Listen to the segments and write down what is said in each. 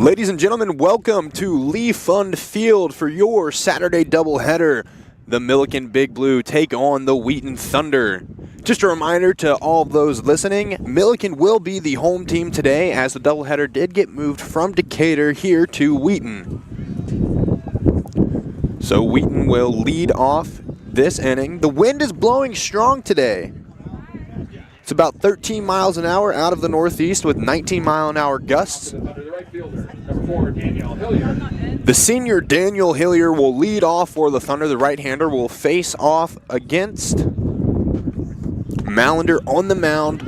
Ladies and gentlemen, welcome to Lee Pfund Field for your Saturday doubleheader. The Millikin Big Blue take on the Wheaton Thunder. Just a reminder to all of those listening, Millikin will be the home team today as the doubleheader did get moved from Decatur here to Wheaton. So Wheaton will lead off this inning. The wind is blowing strong today. It's about 13 miles an hour out of the northeast with 19-mile-an-hour gusts. The senior Daniel Hillier will lead off for the Thunder. The right-hander will face off against Malander on the mound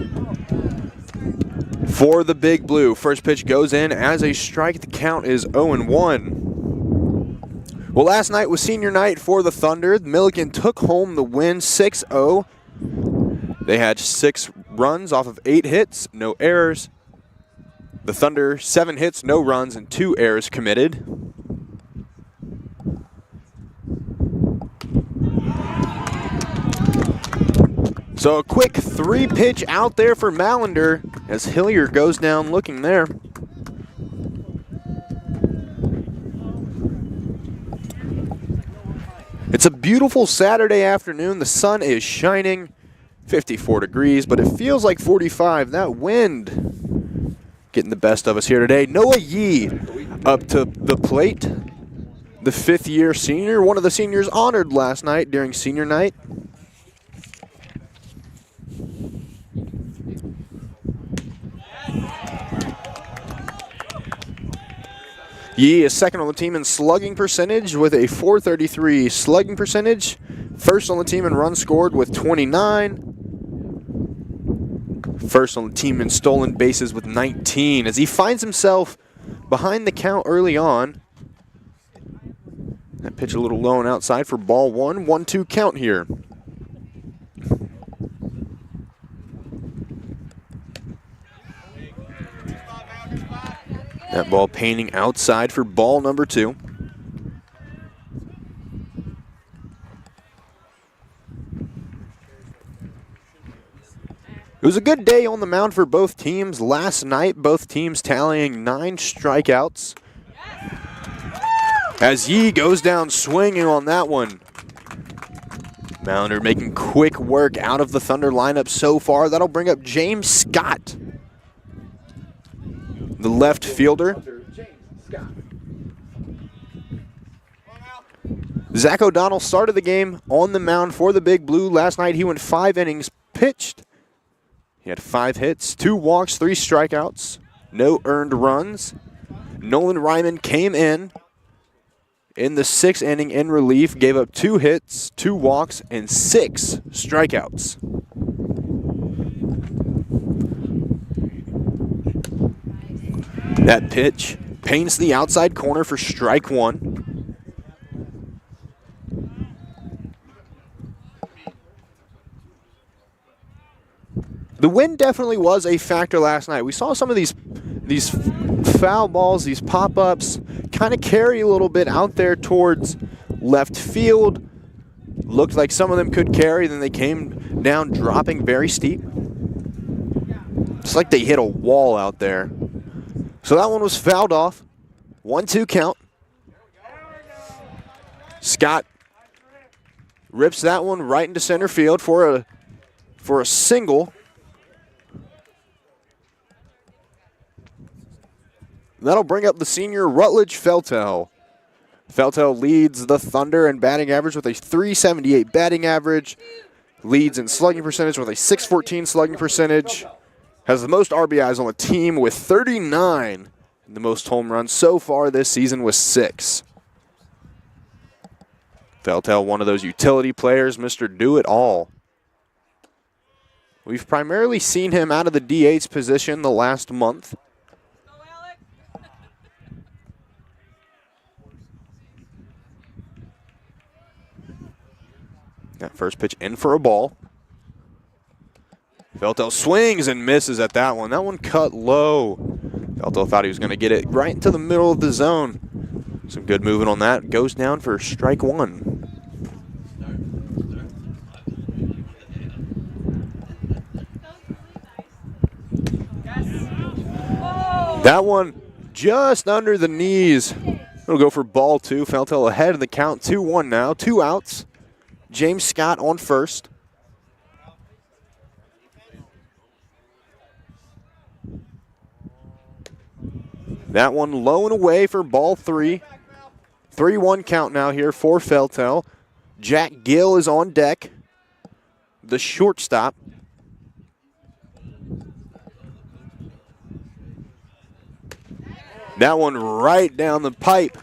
for the Big Blue. First pitch goes in as a strike. The count is 0-1. Well, last night was senior night for the Thunder. Millikin took home the win 6-0. They had 6 runs off of 8 hits, no errors. The Thunder, 7 hits, no runs, and 2 errors committed. So a quick 3-pitch out there for Malander as Hillier goes down looking there. It's a beautiful Saturday afternoon. The sun is shining. 54 degrees, but it feels like 45. That wind getting the best of us here today. Noah Yee up to the plate. The 5th-year senior, one of the seniors honored last night during senior night. Yee is second on the team in slugging percentage with a .433 slugging percentage. First on the team in runs scored with 29. First on the team in stolen bases with 19 as he finds himself behind the count early on. That pitch a little low and outside for ball 1. 1-2 count here. That ball painting outside for ball number 2. It was a good day on the mound for both teams. Last night, both teams tallying 9 strikeouts. As Yee goes down swinging on that one. Malander making quick work out of the Thunder lineup so far. That'll bring up James Scott, the left fielder. Zach O'Donnell started the game on the mound for the Big Blue. Last night he went 5 innings pitched. He had 5 hits, 2 walks, 3 strikeouts, no earned runs. Nolan Ryman came in the 6th inning in relief, gave up 2 hits, 2 walks, and 6 strikeouts. That pitch paints the outside corner for strike 1. The wind definitely was a factor last night. We saw some of these foul balls, these pop-ups, kind of carry a little bit out there towards left field. Looked like some of them could carry, then they came down dropping very steep. It's like they hit a wall out there. So that one was fouled off. 1-2 count. Scott rips that one right into center field for a single. That'll bring up the senior Rutledge Feltel. Feltel leads the Thunder in batting average with a .378 batting average. Leads in slugging percentage with a .614 slugging percentage. Has the most RBIs on the team with 39. And the most home runs so far this season with 6. Feltel, one of those utility players, Mr. Do-It-All. We've primarily seen him out of the DH position the last month. That first pitch in for a ball. Feltel swings and misses at that one. That one cut low. Feltel thought he was going to get it right into the middle of the zone. Some good movement on that. Goes down for strike 1. That one just under the knees. It'll go for ball 2. Feltel ahead in the count, 2-1 now. 2 outs. James Scott on first. That one low and away for ball 3. 3-1 count now here for Feltel. Jack Gill is on deck, the shortstop. That one right down the pipe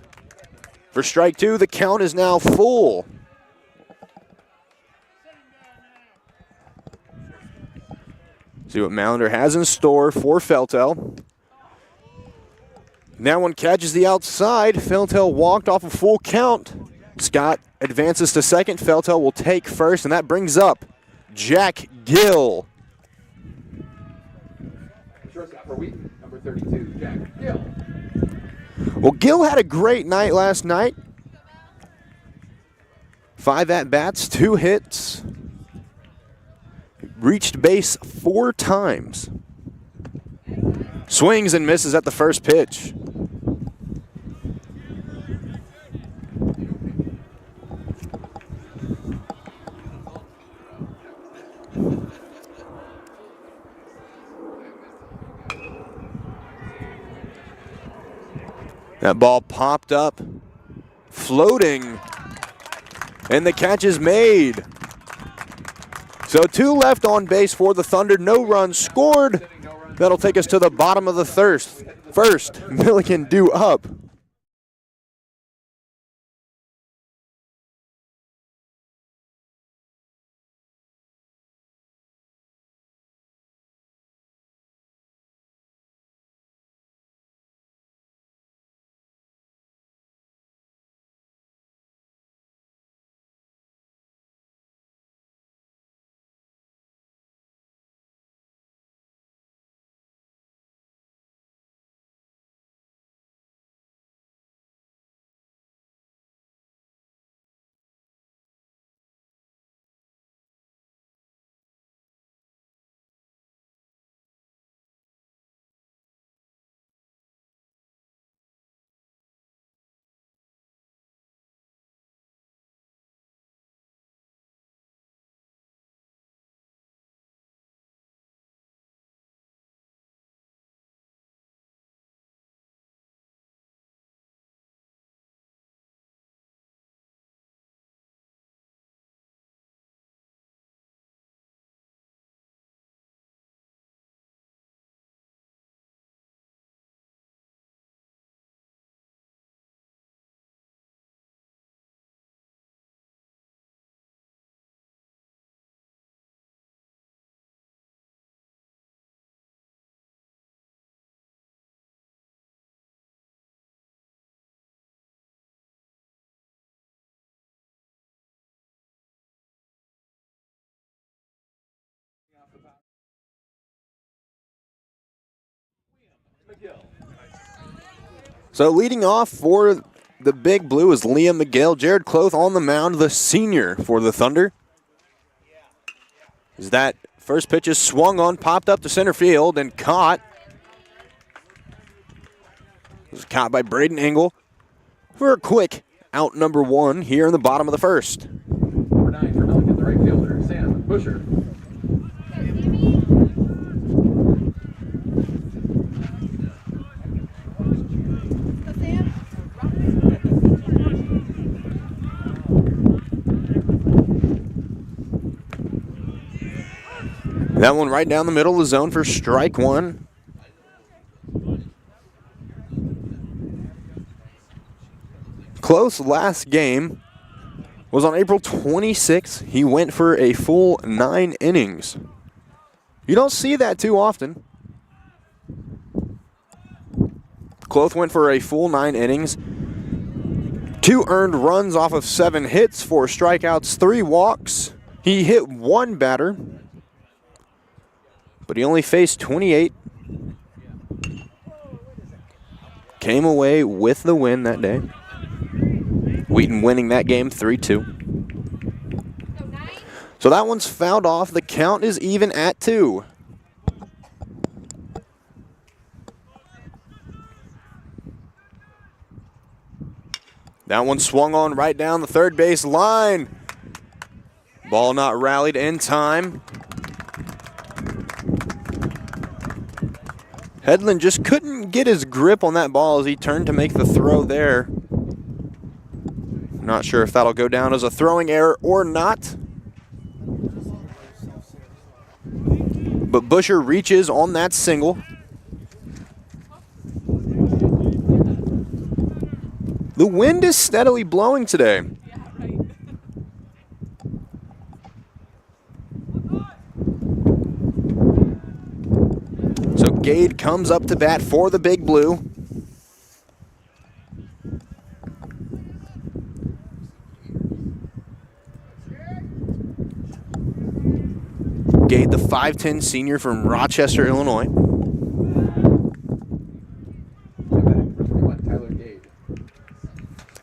for strike 2. The count is now full. See what Mallender has in store for Feltel. That one catches the outside. Feltel walked off a full count. Scott advances to second. Feltel will take first, and that brings up Jack Gill. Shortstop for Wheaton, number 32, Jack Gill. Well, Gill had a great night last night. 5 at-bats, 2 hits. Reached base 4 times. Swings and misses at the first pitch. That ball popped up, floating, and the catch is made. So 2 left on base for the Thunder, no runs scored. That'll take us to the bottom of the first. Millikin due up. So leading off for the Big Blue is Liam McGill. Jared Cloth on the mound, the senior for the Thunder. As that first pitch is swung on, popped up to center field and caught. It was caught by Braden Engel for a quick out number 1 here in the bottom of the first. Number 9 for Millikin, the right fielder, Sam Busher. That one right down the middle of the zone for strike 1. Close last game was on April 26th. He went for a full 9 innings. You don't see that too often. Cloth went for a full 9 innings. 2 earned runs off of 7 hits, 4 strikeouts, 3 walks. He hit 1 batter, but he only faced 28. Came away with the win that day. Wheaton winning that game 3-2. So that one's fouled off. The count is even at 2. That one swung on right down the third base line. Ball not rallied in time. Hedlund just couldn't get his grip on that ball as he turned to make the throw there. Not sure if that'll go down as a throwing error or not. But Busher reaches on that single. The wind is steadily blowing today. So Gade comes up to bat for the Big Blue. Gade, the 5'10" senior from Rochester, Illinois.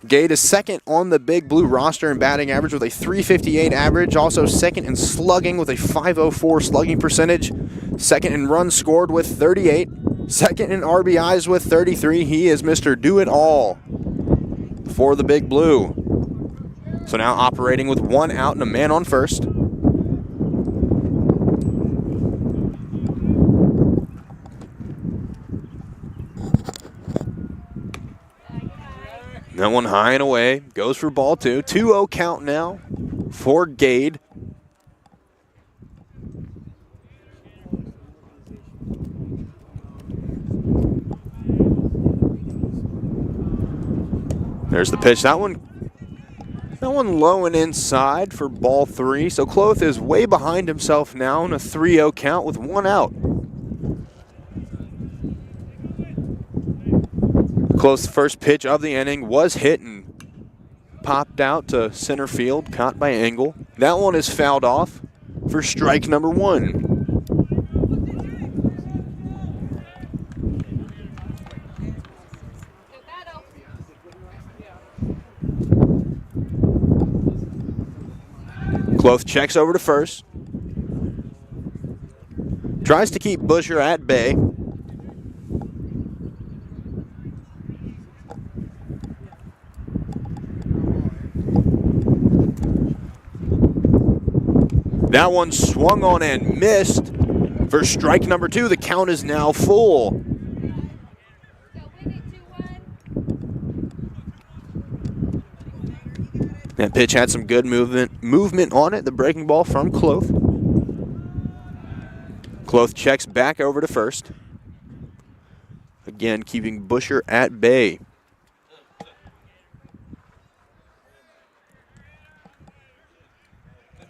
Gade is second on the Big Blue roster in batting average with a .358 average. Also second in slugging with a .504 slugging percentage. Second in runs scored with 38. Second in RBIs with 33. He is Mr. Do-It-All for the Big Blue. So now operating with 1 out and a man on first. That one high and away, goes for ball 2. 2-0 count now for Gade. There's the pitch. That one low and inside for ball 3. So Kloth is way behind himself now in a 3-0 count with 1 out. Kloth's first pitch of the inning was hit and popped out to center field, caught by Engel. That one is fouled off for strike number 1. Kloth checks over to first. Tries to keep Busher at bay. That one swung on and missed for strike number 2. The count is now full. That pitch had some good movement on it. The breaking ball from Kloth. Kloth checks back over to first. Again, keeping Busher at bay.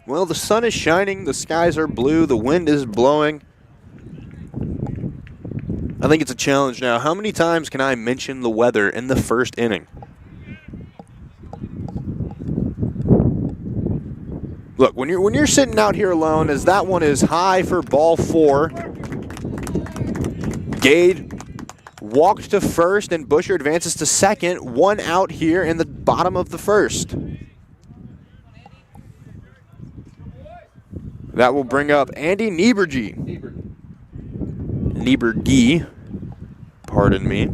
Well, the sun is shining, the skies are blue, the wind is blowing. I think it's a challenge now. How many times can I mention the weather in the first inning? Look, when you're sitting out here alone, as that one is high for ball 4. Gade walked to first and Busher advances to second. 1 out here in the bottom of the first. That will bring up Andy Niebergy. Niebergy, pardon me.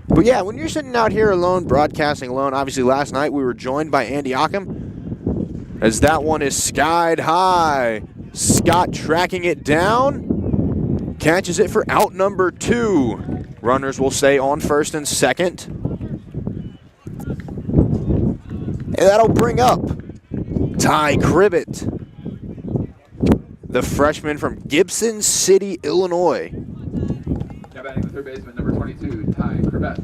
But yeah, when you're sitting out here alone, broadcasting alone, obviously last night we were joined by Andy Ockham, as that one is skied high. Scott tracking it down, catches it for out number 2. Runners will stay on first and second. And that'll bring up Ty Cribbett, the freshman from Gibson City, Illinois. Now batting the third baseman, number 22, Ty Cribbett.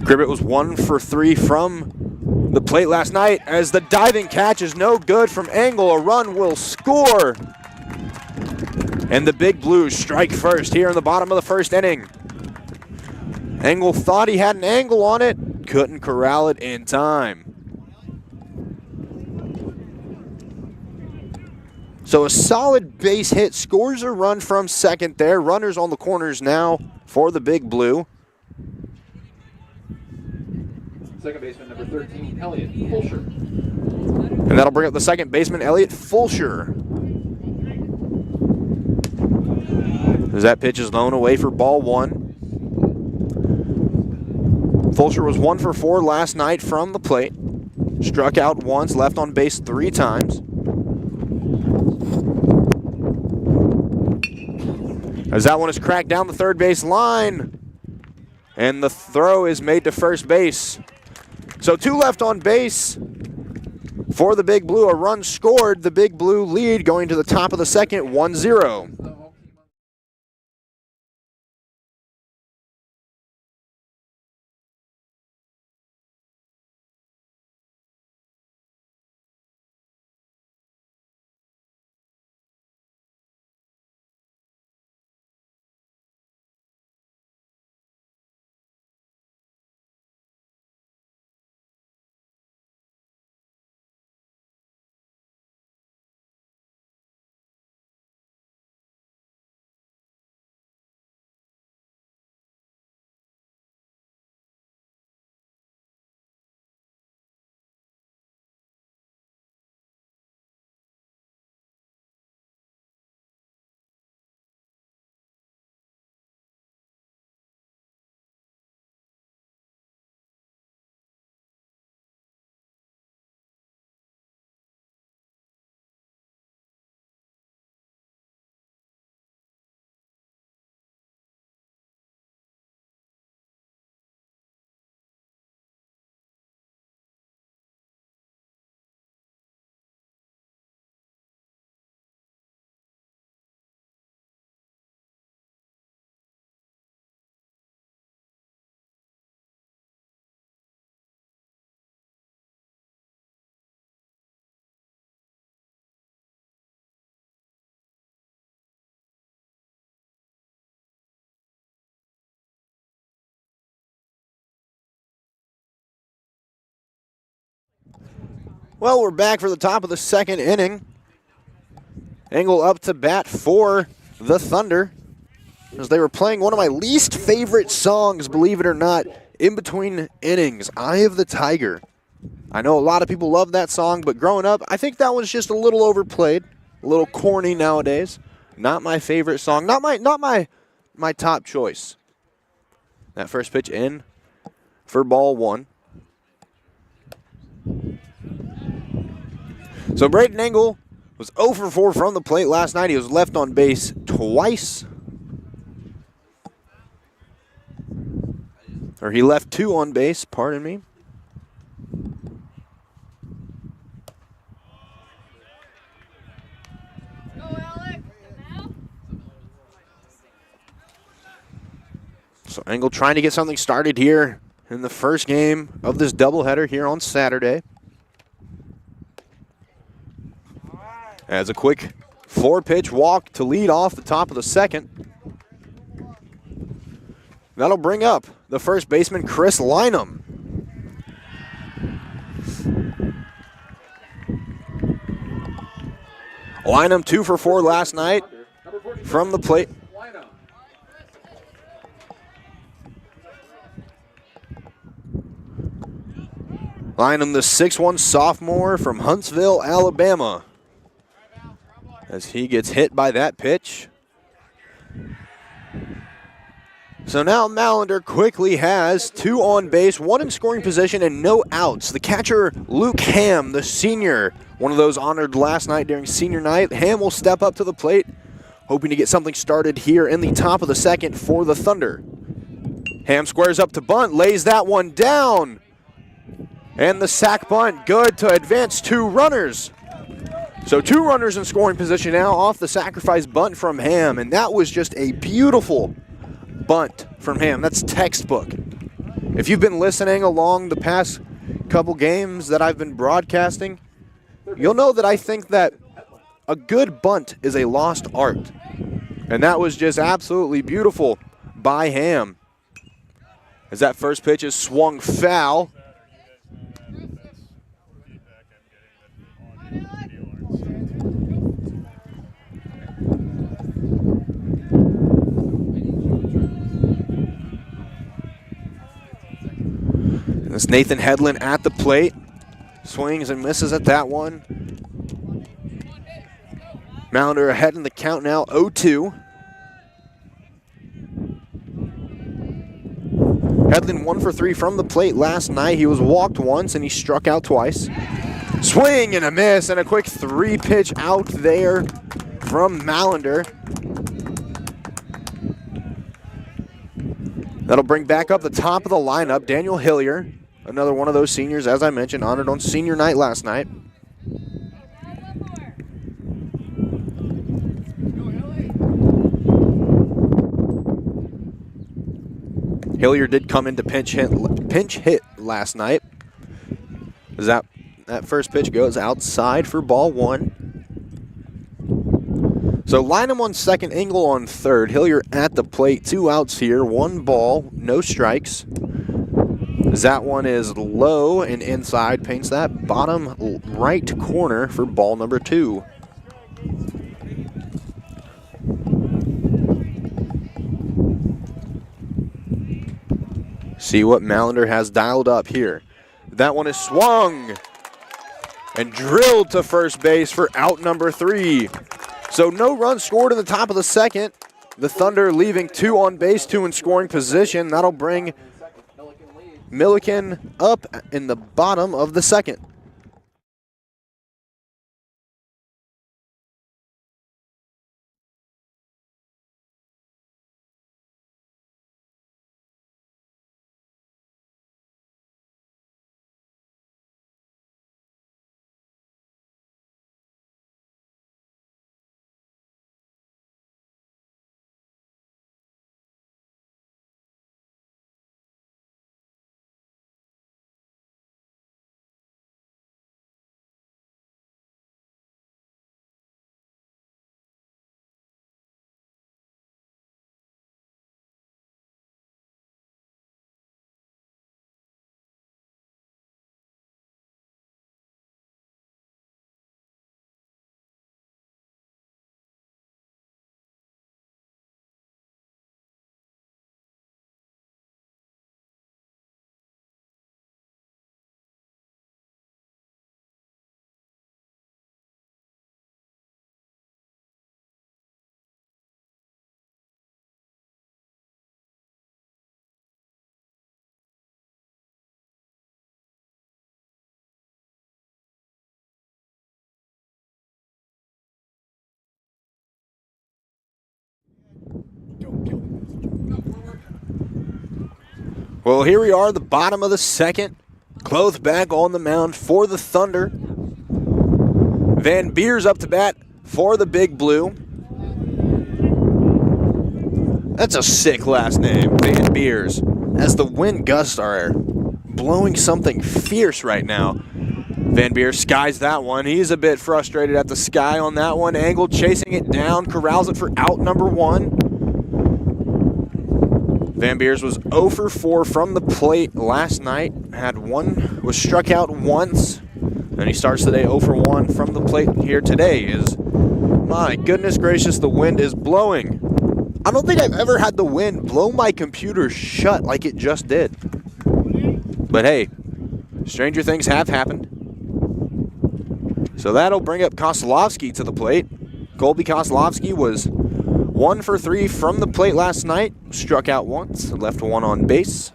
Cribbett was 1 for 3 from the plate last night, as the diving catch is no good from Engel. A run will score. And the Big Blues strike first here in the bottom of the first inning. Engel thought he had an angle on it, couldn't corral it in time. So a solid base hit scores a run from second there. Runners on the corners now for the Big Blue. Second baseman, number 13, Elliot Fulcher. And that'll bring up the second baseman, Elliot Fulcher. As that pitch is thrown away for ball 1. Fulcher was 1 for 4 last night from the plate. Struck out once, left on base 3 times. As that one is cracked down the third base line. And the throw is made to first base. So 2 left on base for the Big Blue. A run scored. The Big Blue lead going to the top of the second, 1-0. Well, we're back for the top of the second inning. Engel up to bat for the Thunder, as they were playing one of my least favorite songs, believe it or not, in between innings, Eye of the Tiger. I know a lot of people love that song, but growing up, I think that one's just a little overplayed, a little corny nowadays. Not my favorite song, not my top choice. That first pitch in for ball 1. So Braden Engel was 0 for 4 from the plate last night. He was left on base twice. Or he left 2 on base, pardon me. So Engel trying to get something started here in the first game of this doubleheader here on Saturday. As a quick 4-pitch walk to lead off the top of the second. That'll bring up the first baseman, Chris Lynham. Lynham 2 for 4 last night from the plate. Lynham, the 6'1" sophomore from Huntsville, Alabama, as he gets hit by that pitch. So now Mallender quickly has 2 on base, 1 in scoring position, and no outs. The catcher, Luke Ham, the senior, one of those honored last night during senior night. Ham will step up to the plate, hoping to get something started here in the top of the second for the Thunder. Ham squares up to bunt, lays that one down. And the sac bunt, good to advance 2 runners. So 2 runners in scoring position now off the sacrifice bunt from Ham, and that was just a beautiful bunt from Ham. That's textbook. If you've been listening along the past couple games that I've been broadcasting, you'll know that I think that a good bunt is a lost art. And that was just absolutely beautiful by Ham. As that first pitch is swung foul. It's Nathan Hedlund at the plate. Swings and misses at that one. Mallender ahead in the count now, 0-2. Hedlund 1 for 3 from the plate last night. He was walked once and he struck out twice. Swing and a miss and a quick 3-pitch out there from Mallender. That'll bring back up the top of the lineup Daniel Hillier, another one of those seniors, as I mentioned, honored on senior night last night. Hillier did come into pinch hit last night. As that first pitch goes outside for ball 1. So Lynham on second, Engel on third. Hillier at the plate, 2 outs here, 1 ball, no strikes. As that one is low and inside, paints that bottom right corner for ball number 2. See what Mallender has dialed up here. That one is swung and drilled to first base for out number 3. So no runs scored in the top of the second. The Thunder leaving 2 on base, 2 in scoring position. That'll bring Millikin up in the bottom of the second. Well, here we are, the bottom of the second. Cloth back on the mound for the Thunder. Van Beers up to bat for the Big Blue. That's a sick last name, Van Beers. As the wind gusts are blowing something fierce right now. Van Beers skies that one. He's a bit frustrated at the sky on that one. Angle chasing it down, corrals it for out number 1. Van Beers was 0 for 4 from the plate last night. Was struck out once. And he starts today 0 for 1 from the plate here today. My goodness gracious, the wind is blowing. I don't think I've ever had the wind blow my computer shut like it just did. But hey, stranger things have happened. So that'll bring up Koslovsky to the plate. Colby Koslovsky was 1 for 3 from the plate last night. Struck out once, left 1 on base.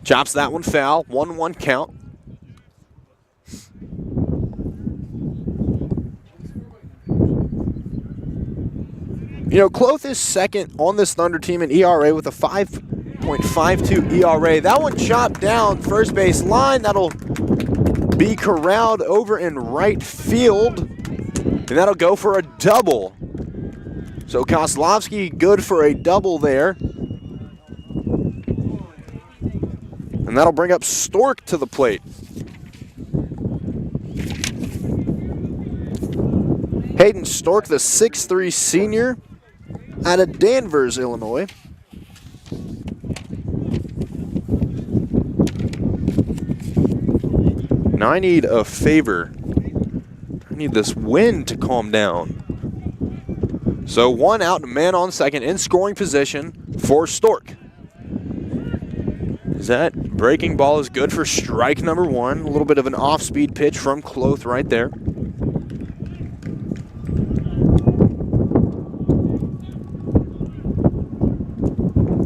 Chops that one foul, 1-1 count. You know, Cloth is second on this Thunder team in ERA with a 5.52 ERA. That one chopped down first base line. That'll be corralled over in right field. And that'll go for a double. So Koslovsky good for a double there. And that'll bring up Stork to the plate. Hayden Stork, the 6'3 senior out of Danvers, Illinois. Now I need a favor. I need this wind to calm down. So 1 out, man on second in scoring position for Stork. As that Breaking ball is good for strike number one. A little bit of an off-speed pitch from Cloth right there.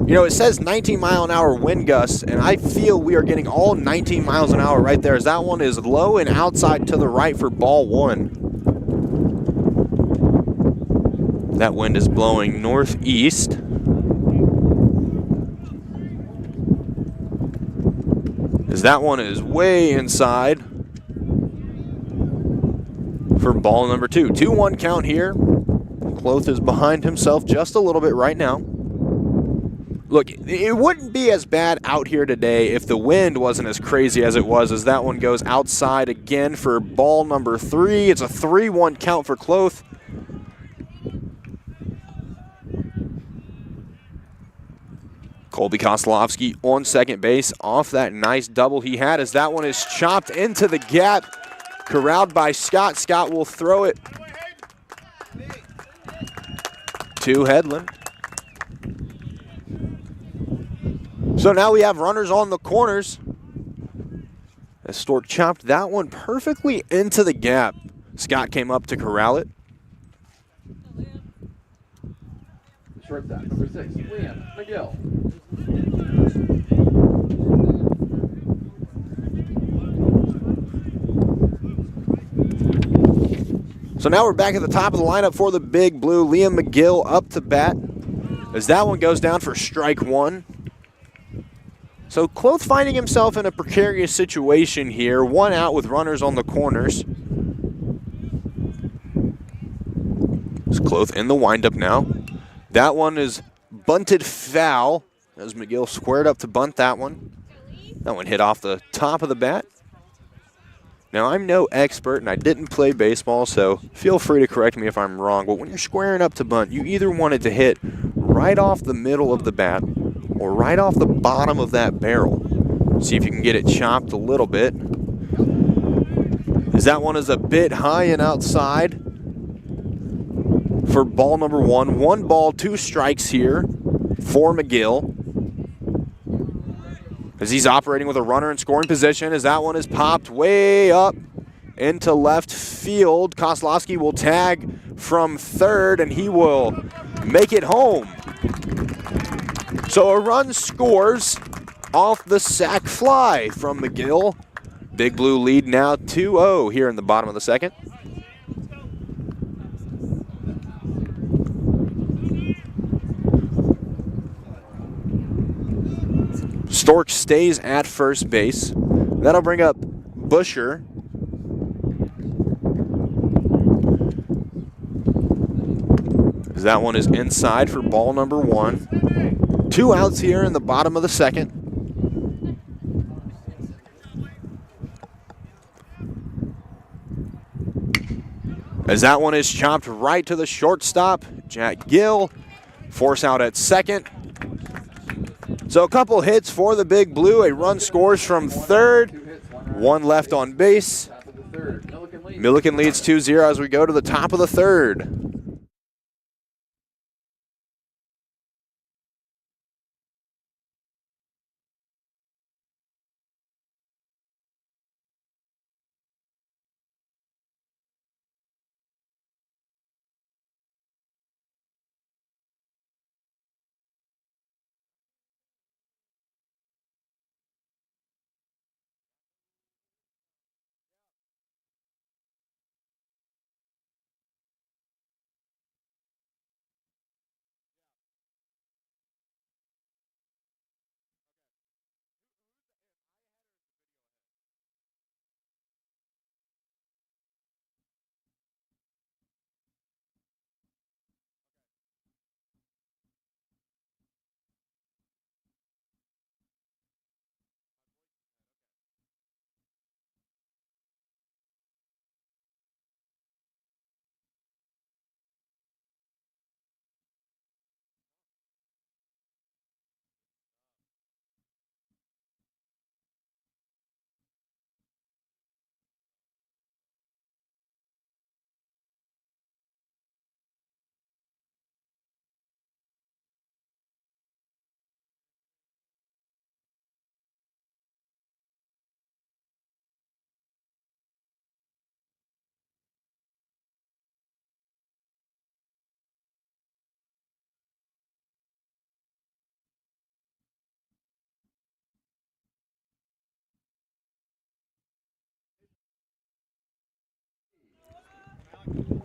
You know, it says 19-mile-an-hour wind gusts, and I feel we are getting all 19 miles an hour right there, as that one is low and outside to the right for ball one. That wind is blowing northeast. As that one is way inside for ball number two. 2-1 count here. Cloth is behind himself just a little bit right now. Look, it wouldn't be as bad out here today if the wind wasn't as crazy as it was, as that one goes outside again for ball number three. It's a 3-1 count for Cloth. Colby Kostelowski on second base off that nice double he had, as that one is chopped into the gap, corralled by Scott. Scott will throw it to Headland. So now we have runners on the corners. As Stork chopped that one perfectly into the gap. Scott came up to corral it. Shortstop, number 6, Liam McGill. So now we're back at the top of the lineup for the Big Blue. Liam McGill up to bat, as that one goes down for strike one. So Cloth finding himself in a precarious situation here. One out with runners on the corners. It's Cloth in the windup now. That one is bunted foul, as McGill squared up to bunt that one. That one hit off the top of the bat. Now, I'm no expert, and I didn't play baseball, so feel free to correct me if I'm wrong. But when you're squaring up to bunt, you either want it to hit right off the middle of the bat or right off the bottom of that barrel. See if you can get it chopped a little bit. As that one is a bit high and outside for ball number one. 1 ball, 2 strikes here for McGill, as he's operating with a runner in scoring position, as that one is popped way up into left field. Kostelowski will tag from third, and he will make it home. So a run scores off the sac fly from McGill. Big Blue lead now 2-0 here in the bottom of the second. Stork stays at first base. That'll bring up Busher. That one is inside for ball number one. 2 outs here in the bottom of the second. As that one is chopped right to the shortstop, Jack Gill. Force out at second. So a couple hits for the Big Blue. A run scores from third. 1 left on base. Millikin leads 2-0 as we go to the top of the third.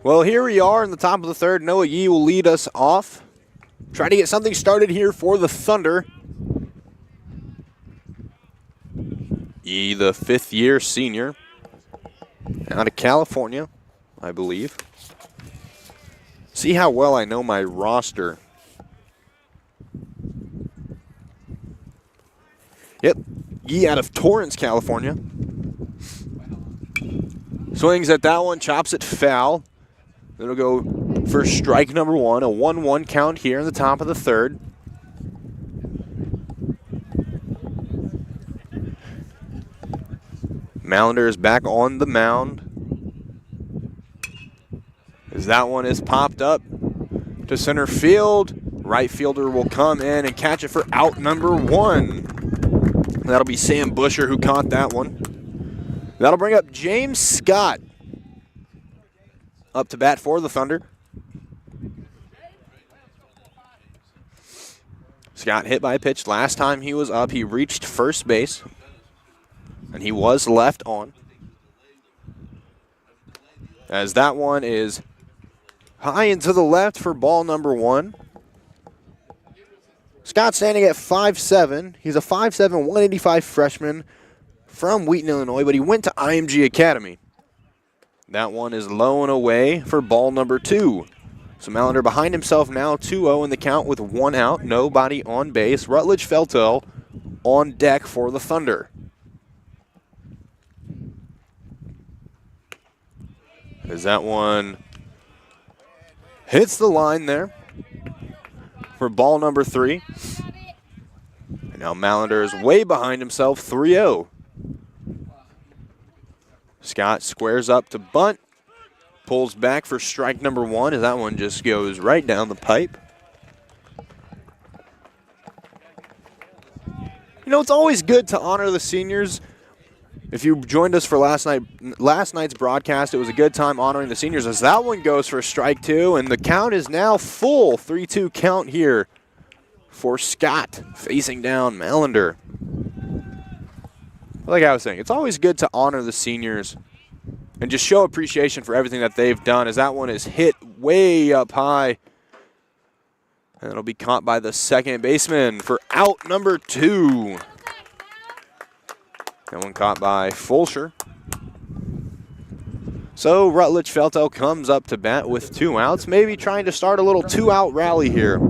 Well, here we are in the top of the third. Noah Yee will lead us off. Try to get something started here for the Thunder. Yee, the fifth-year senior out of California, I believe. See how well I know my roster. Yep, Yee out of Torrance, California. Swings at that one, chops it foul. It'll go for strike number one, a 1-1 count here in the top of the third. Mallender is back on the mound. As that one is popped up to center field. Right fielder will come in and catch it for out number one. That'll be Sam Busher who caught that one. That'll bring up James Scott up to bat for the Thunder. Scott hit by a pitch. Last time he was up, he reached first base, and he was left on. As that one is high and to the left for ball number one. Scott standing at 5'7". He's a 5'7", 185 freshman from Wheaton, Illinois, but he went to IMG Academy. That one is low and away for ball number two. So Mallender behind himself now, 2-0 in the count with one out, nobody on base. Rutledge Feltel on deck for the Thunder. As that one hits the line there for ball number three. And now Mallender is way behind himself, 3-0. Scott squares up to bunt. Pulls back for strike number one as that one just goes right down the pipe. You know, it's always good to honor the seniors. If you joined us for last night's broadcast, it was a good time honoring the seniors as that one goes for strike two, and the count is now full. 3-2 count here for Scott facing down Mallender. Like I was saying, it's always good to honor the seniors and just show appreciation for everything that they've done as that one is hit way up high. And it'll be caught by the second baseman for out number two. That one caught by Fulcher. So Rutledge Feltel comes up to bat with two outs, maybe trying to start a little two-out rally here.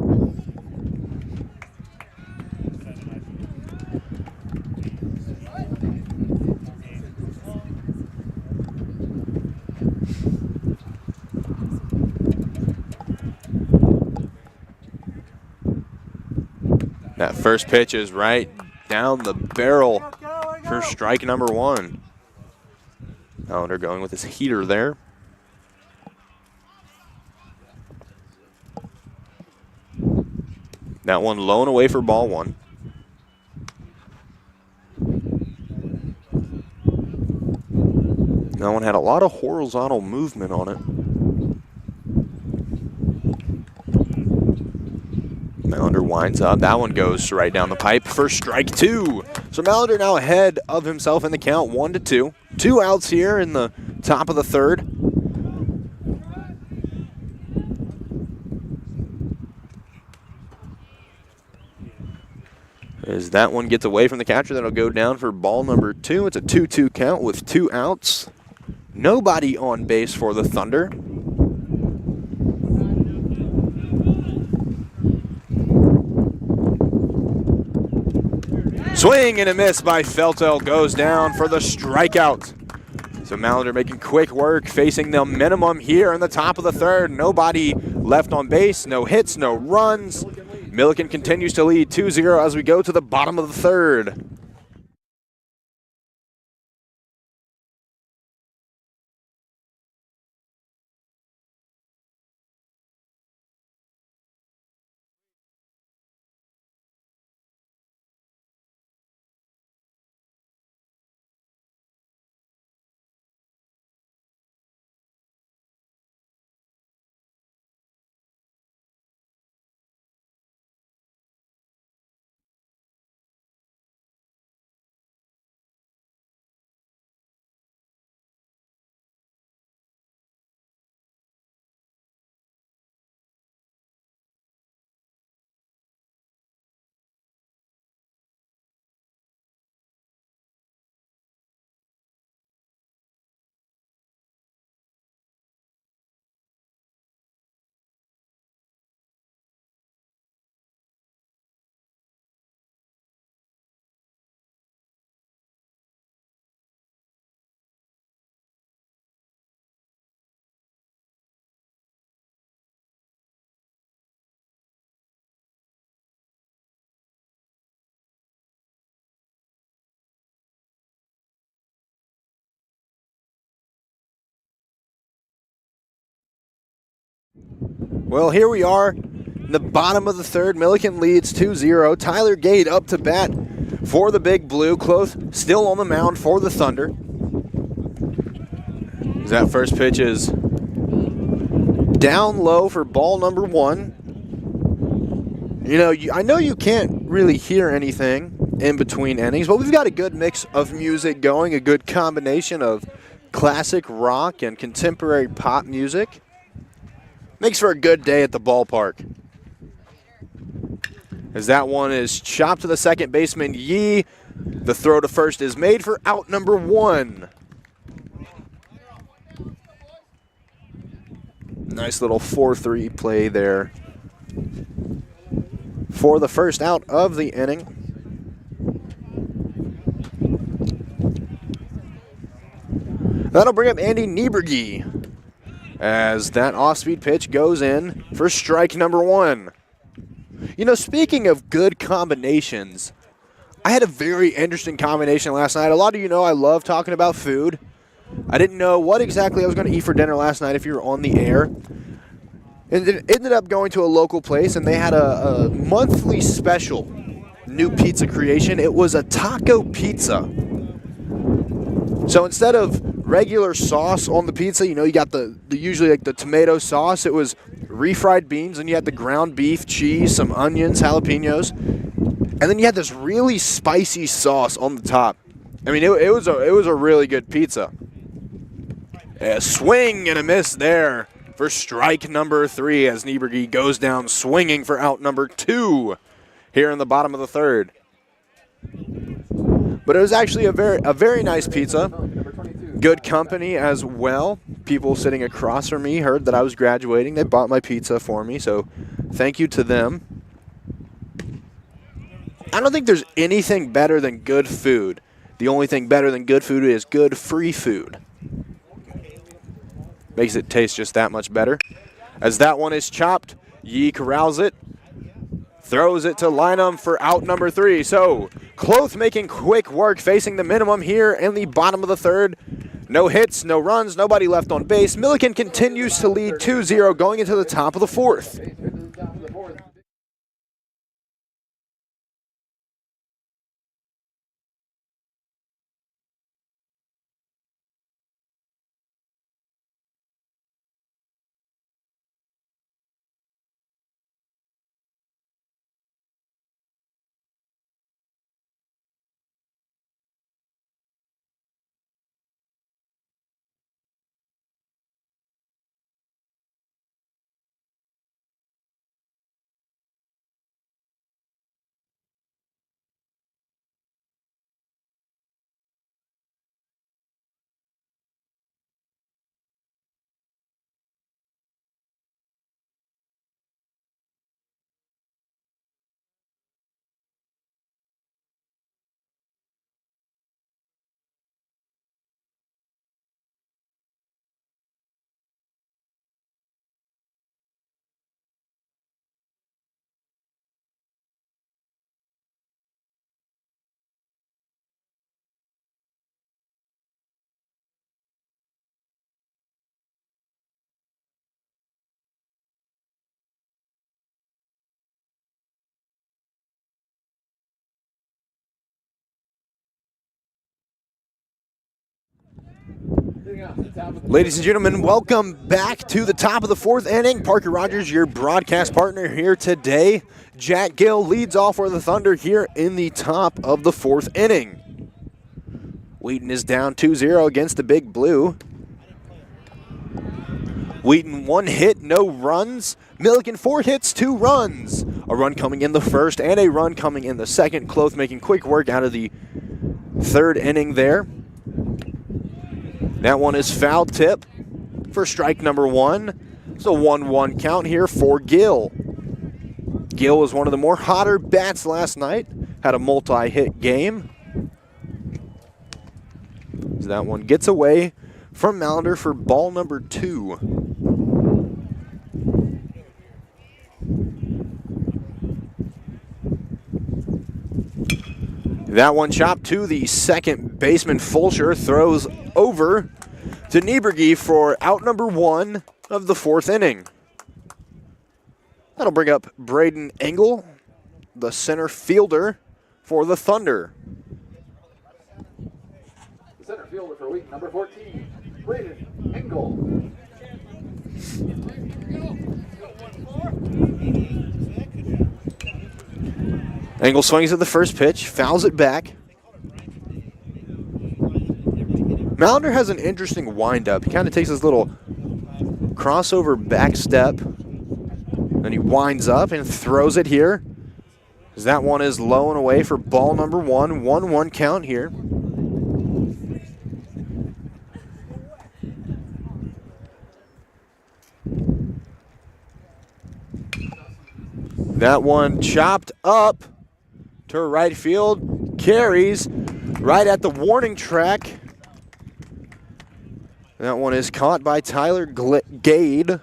That first pitch is right down the barrel for strike number one. Mallender going with his heater there. That one low and away for ball one. That one had a lot of horizontal movement on it. Mallender winds up. That one goes right down the pipe for strike two. So Mallender now ahead of himself in the count, 1-2. Two outs here in the top of the third. As that one gets away from the catcher, that'll go down for ball number two. It's a 2-2 count with two outs. Nobody on base for the Thunder. Swing and a miss by Feltel, goes down for the strikeout. So Mallender making quick work, facing the minimum here in the top of the third. Nobody left on base, no hits, no runs. Millikin continues to lead 2-0 as we go to the bottom of the third. Well, here we are in the bottom of the third. Millikin leads 2-0. Tyler Gate up to bat for the Big Blue. Kloth still on the mound for the Thunder. That first pitch is down low for ball number 1. You know, I know you can't really hear anything in between innings, but we've got a good mix of music going, a good combination of classic rock and contemporary pop music. Makes for a good day at the ballpark. As that one is chopped to the second baseman, Yee. The throw to first is made for out number 1. Nice little 4-3 play there for the first out of the inning. That'll bring up Andy Nieberge as that off-speed pitch goes in for strike number 1. You know, speaking of good combinations, I had a very interesting combination last night. A lot of you know I love talking about food. I didn't know what exactly I was going to eat for dinner last night if you were on the air. And it ended up going to a local place, and they had a monthly special new pizza creation. It was a taco pizza. So instead of regular sauce on the pizza, you know, you got the usually like the tomato sauce. It was refried beans, and you had the ground beef, cheese, some onions, jalapenos, and then you had this really spicy sauce on the top. I mean, it was a really good pizza. A swing and a miss there for strike number 3 as Nieberge goes down swinging for out number 2 here in the bottom of the third. But it was actually a very nice pizza. Good company as well. People sitting across from me heard that I was graduating. They bought my pizza for me, so thank you to them. I don't think there's anything better than good food. The only thing better than good food is good free food. Makes it taste just that much better. As that one is chopped, Yee corrals it. Throws it to Lynham for out number 3. So, Kloth making quick work, facing the minimum here in the bottom of the third. No hits, no runs, nobody left on base. Millikin continues to lead 2-0 going into the top of the fourth. Ladies and gentlemen, welcome back to the top of the fourth inning. Parker Rogers, your broadcast partner here today. Jack Gill leads off for the Thunder here in the top of the fourth inning. Wheaton is down 2-0 against the Big Blue. Wheaton 1 hit, no runs. Millikin 4 hits, 2 runs. A run coming in the first and a run coming in the second. Kloth making quick work out of the third inning there. That one is foul tip for strike number 1. It's a 1-1 count here for Gill. Gill was one of the more hotter bats last night. Had a multi-hit game. So that one gets away from Mallender for ball number 2. That one chopped to the second baseman. Fulcher throws over to Nieberge for out number 1 of the fourth inning. That'll bring up Braden Engel, the center fielder for the Thunder. The center fielder for Wheaton, number 14, Braden Engel. Engel swings at the first pitch, fouls it back. Mallender has an interesting windup. He kind of takes his little crossover back step, then he winds up and throws it here. As that one is low and away for ball number 1. 1-1 count here. That one chopped up to right field, carries right at the warning track. That one is caught by Tyler Gade.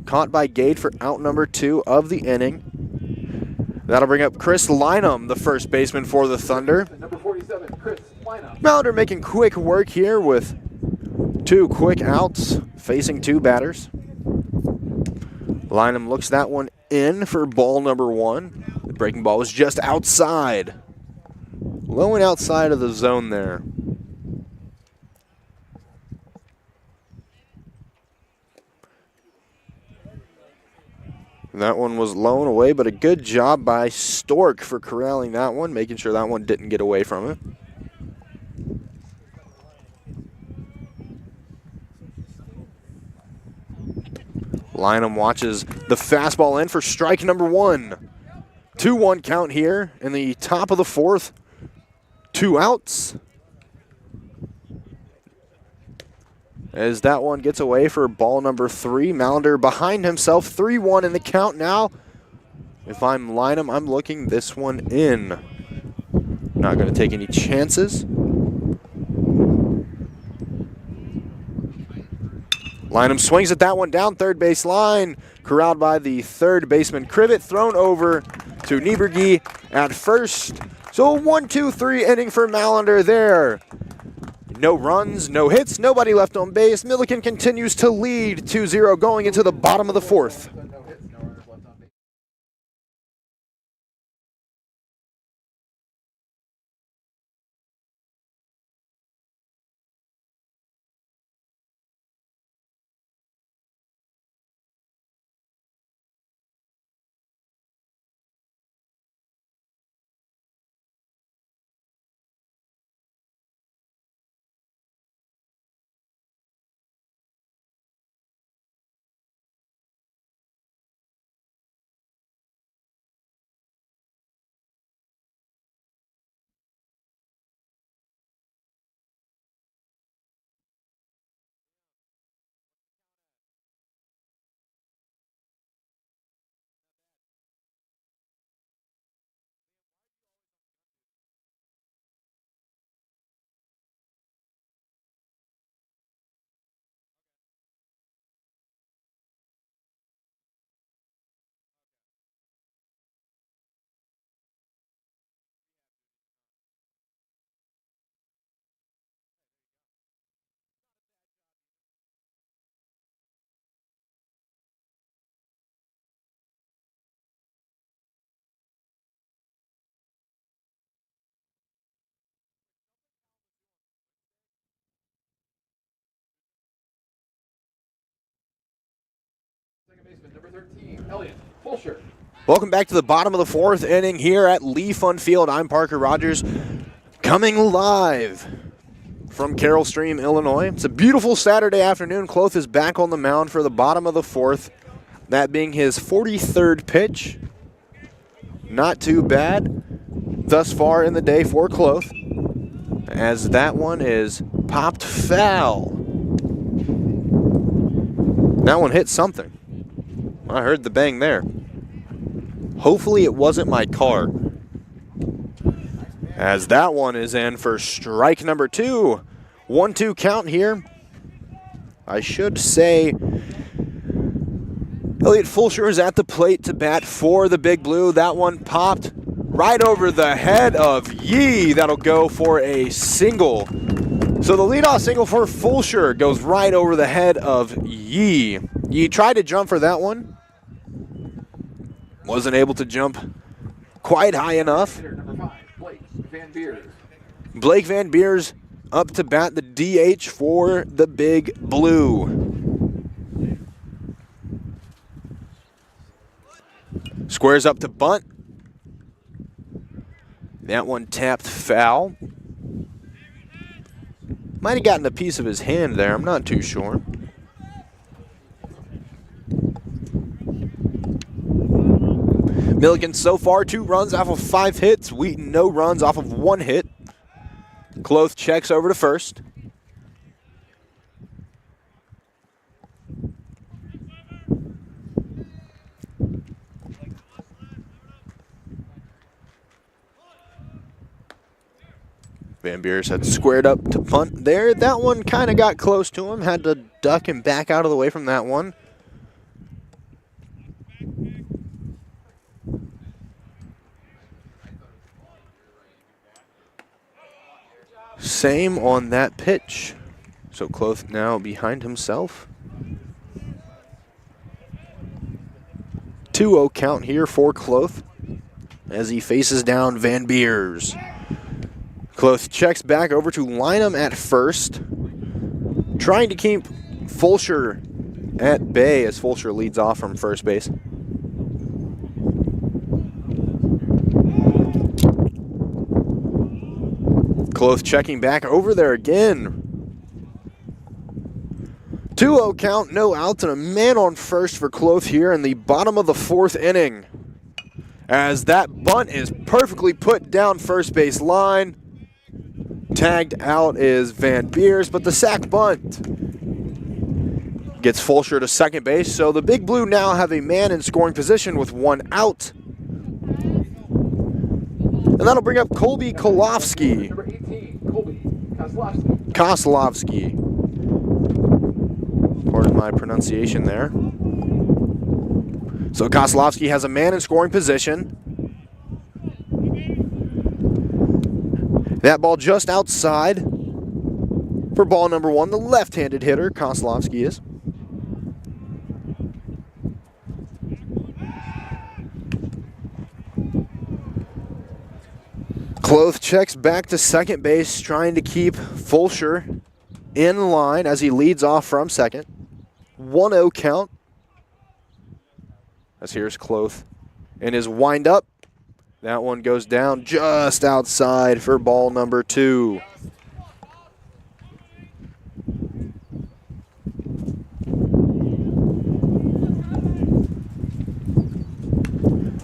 Caught by Gade for out number 2 of the inning. That'll bring up Chris Lynham, the first baseman for the Thunder. Number 47, Chris Lynham. Mallender making quick work here with 2 quick outs, facing 2 batters. Lynham looks that one in for ball number 1. The breaking ball was just outside. Low and outside of the zone there. That one was low and away, but a good job by Stork for corralling that one, making sure that one didn't get away from it. Lynham watches the fastball in for strike number 1. 2-1 count here in the top of the 4th. 2 outs. As that one gets away for ball number 3. Mallender behind himself, 3-1 in the count now. If I'm Lynham, I'm looking this one in. Not going to take any chances. Lynham swings at that one down third base line. Corralled by the third baseman Cribbett. Thrown over to Nieberge at first. So 1-2-3 inning for Mallender there. No runs, no hits, nobody left on base. Millikin continues to lead 2-0 going into the bottom of the 4th. Second baseman, number 13, Elliot Fulsher. Welcome back to the bottom of the 4th inning here at Lee Pfund Field. I'm Parker Rogers, coming live from Carroll Stream, Illinois. It's a beautiful Saturday afternoon. Cloth is back on the mound for the bottom of the 4th, that being his 43rd pitch. Not too bad thus far in the day for Cloth, as that one is popped foul. That one hit something. I heard the bang there. Hopefully it wasn't my car. As that one is in for strike number 2. 1-2 count here. I should say Elliot Fulsher is at the plate to bat for the Big Blue. That one popped right over the head of Yee. That'll go for a single. So the leadoff single for Fulsher goes right over the head of Yee. Yee tried to jump for that one. Wasn't able to jump quite high enough. Hitter number 5, Blake Van Beers. Blake Van Beers up to bat, the DH for the Big Blue. Squares up to bunt. That one tapped foul. Might have gotten a piece of his hand there, I'm not too sure. Millikin so far 2 runs off of 5 hits. Wheaton no runs off of 1 hit. Cloth checks over to first. Van Beers had squared up to punt there. That one kind of got close to him. Had to duck and back out of the way from that one. Same on that pitch. So Cloth now behind himself. 2-0 count here for Cloth as he faces down Van Beers. Cloth checks back over to line him at first, trying to keep Fulcher at bay as Fulcher leads off from first base. Cloth checking back over there again. 2-0 count, no outs, and a man on first for Cloth here in the bottom of the 4th inning. As that bunt is perfectly put down first base line. Tagged out is Van Beers, but the sac bunt gets Fulcher to second base. So the Big Blue now have a man in scoring position with 1 out. And that'll bring up Colby Kolofsky. Number 18, Colby Kozlowski. Kozlowski. Pardon my pronunciation there. So Kozlowski has a man in scoring position. That ball just outside for ball number 1, the left-handed hitter, Kozlowski is. Cloth checks back to second base, trying to keep Fulcher in line as he leads off from second. 1-0 count. As here's Cloth in his windup. That one goes down just outside for ball number 2.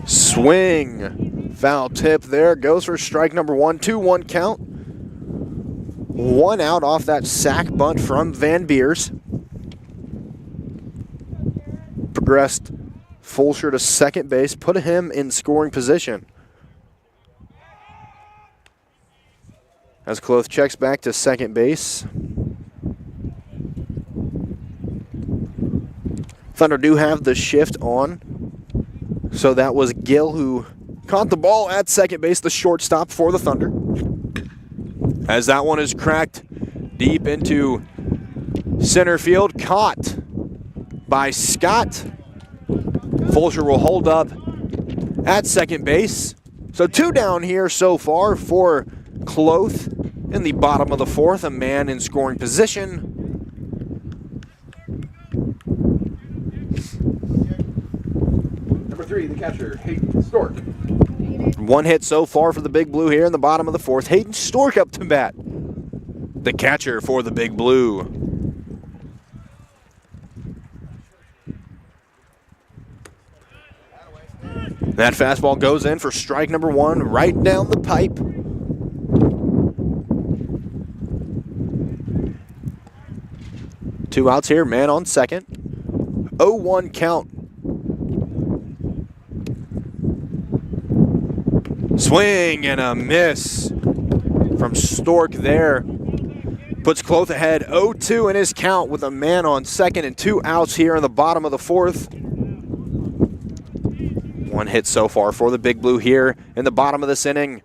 Swing. Foul tip there. Goes for strike number 1. 2-1 count. 1 out off that sac bunt from Van Beers. Progressed Fulcher to second base. Put him in scoring position. As Cloth checks back to second base. Thunder do have the shift on. So that was Gill who caught the ball at second base, the shortstop for the Thunder. As that one is cracked deep into center field, caught by Scott. Fulcher will hold up at second base. So 2 down here so far for Cloth in the bottom of the 4th, a man in scoring position. Number 3, the catcher, Hayden Stork. 1 hit so far for the Big Blue here in the bottom of the 4th. Hayden Stork up to bat, the catcher for the Big Blue. That fastball goes in for strike number 1, right down the pipe. Two outs here, man on second. 0-1 count. Swing and a miss from Stork there. Puts Cloth ahead 0-2 in his count with a man on second and 2 outs here in the bottom of the 4th. 1 hit so far for the Big Blue here in the bottom of this inning.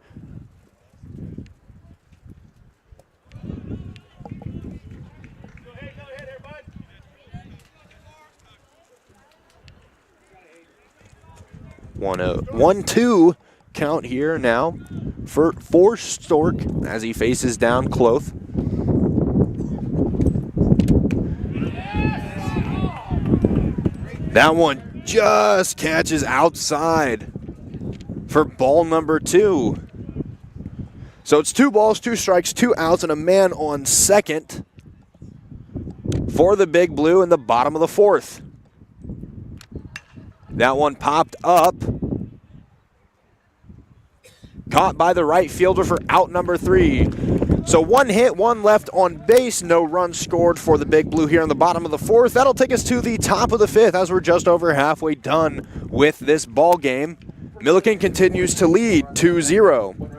1-2 count here now for Stork as he faces down Cloth. That one just catches outside for ball number 2. So it's 2 balls, 2 strikes, 2 outs, and a man on second for the Big Blue in the bottom of the 4th. That one popped up. Caught by the right fielder for out number 3. So 1 hit, 1 left on base, no runs scored for the Big Blue here in the bottom of the 4th. That'll take us to the top of the 5th as we're just over halfway done with this ball game. Millikin continues to lead 2-0.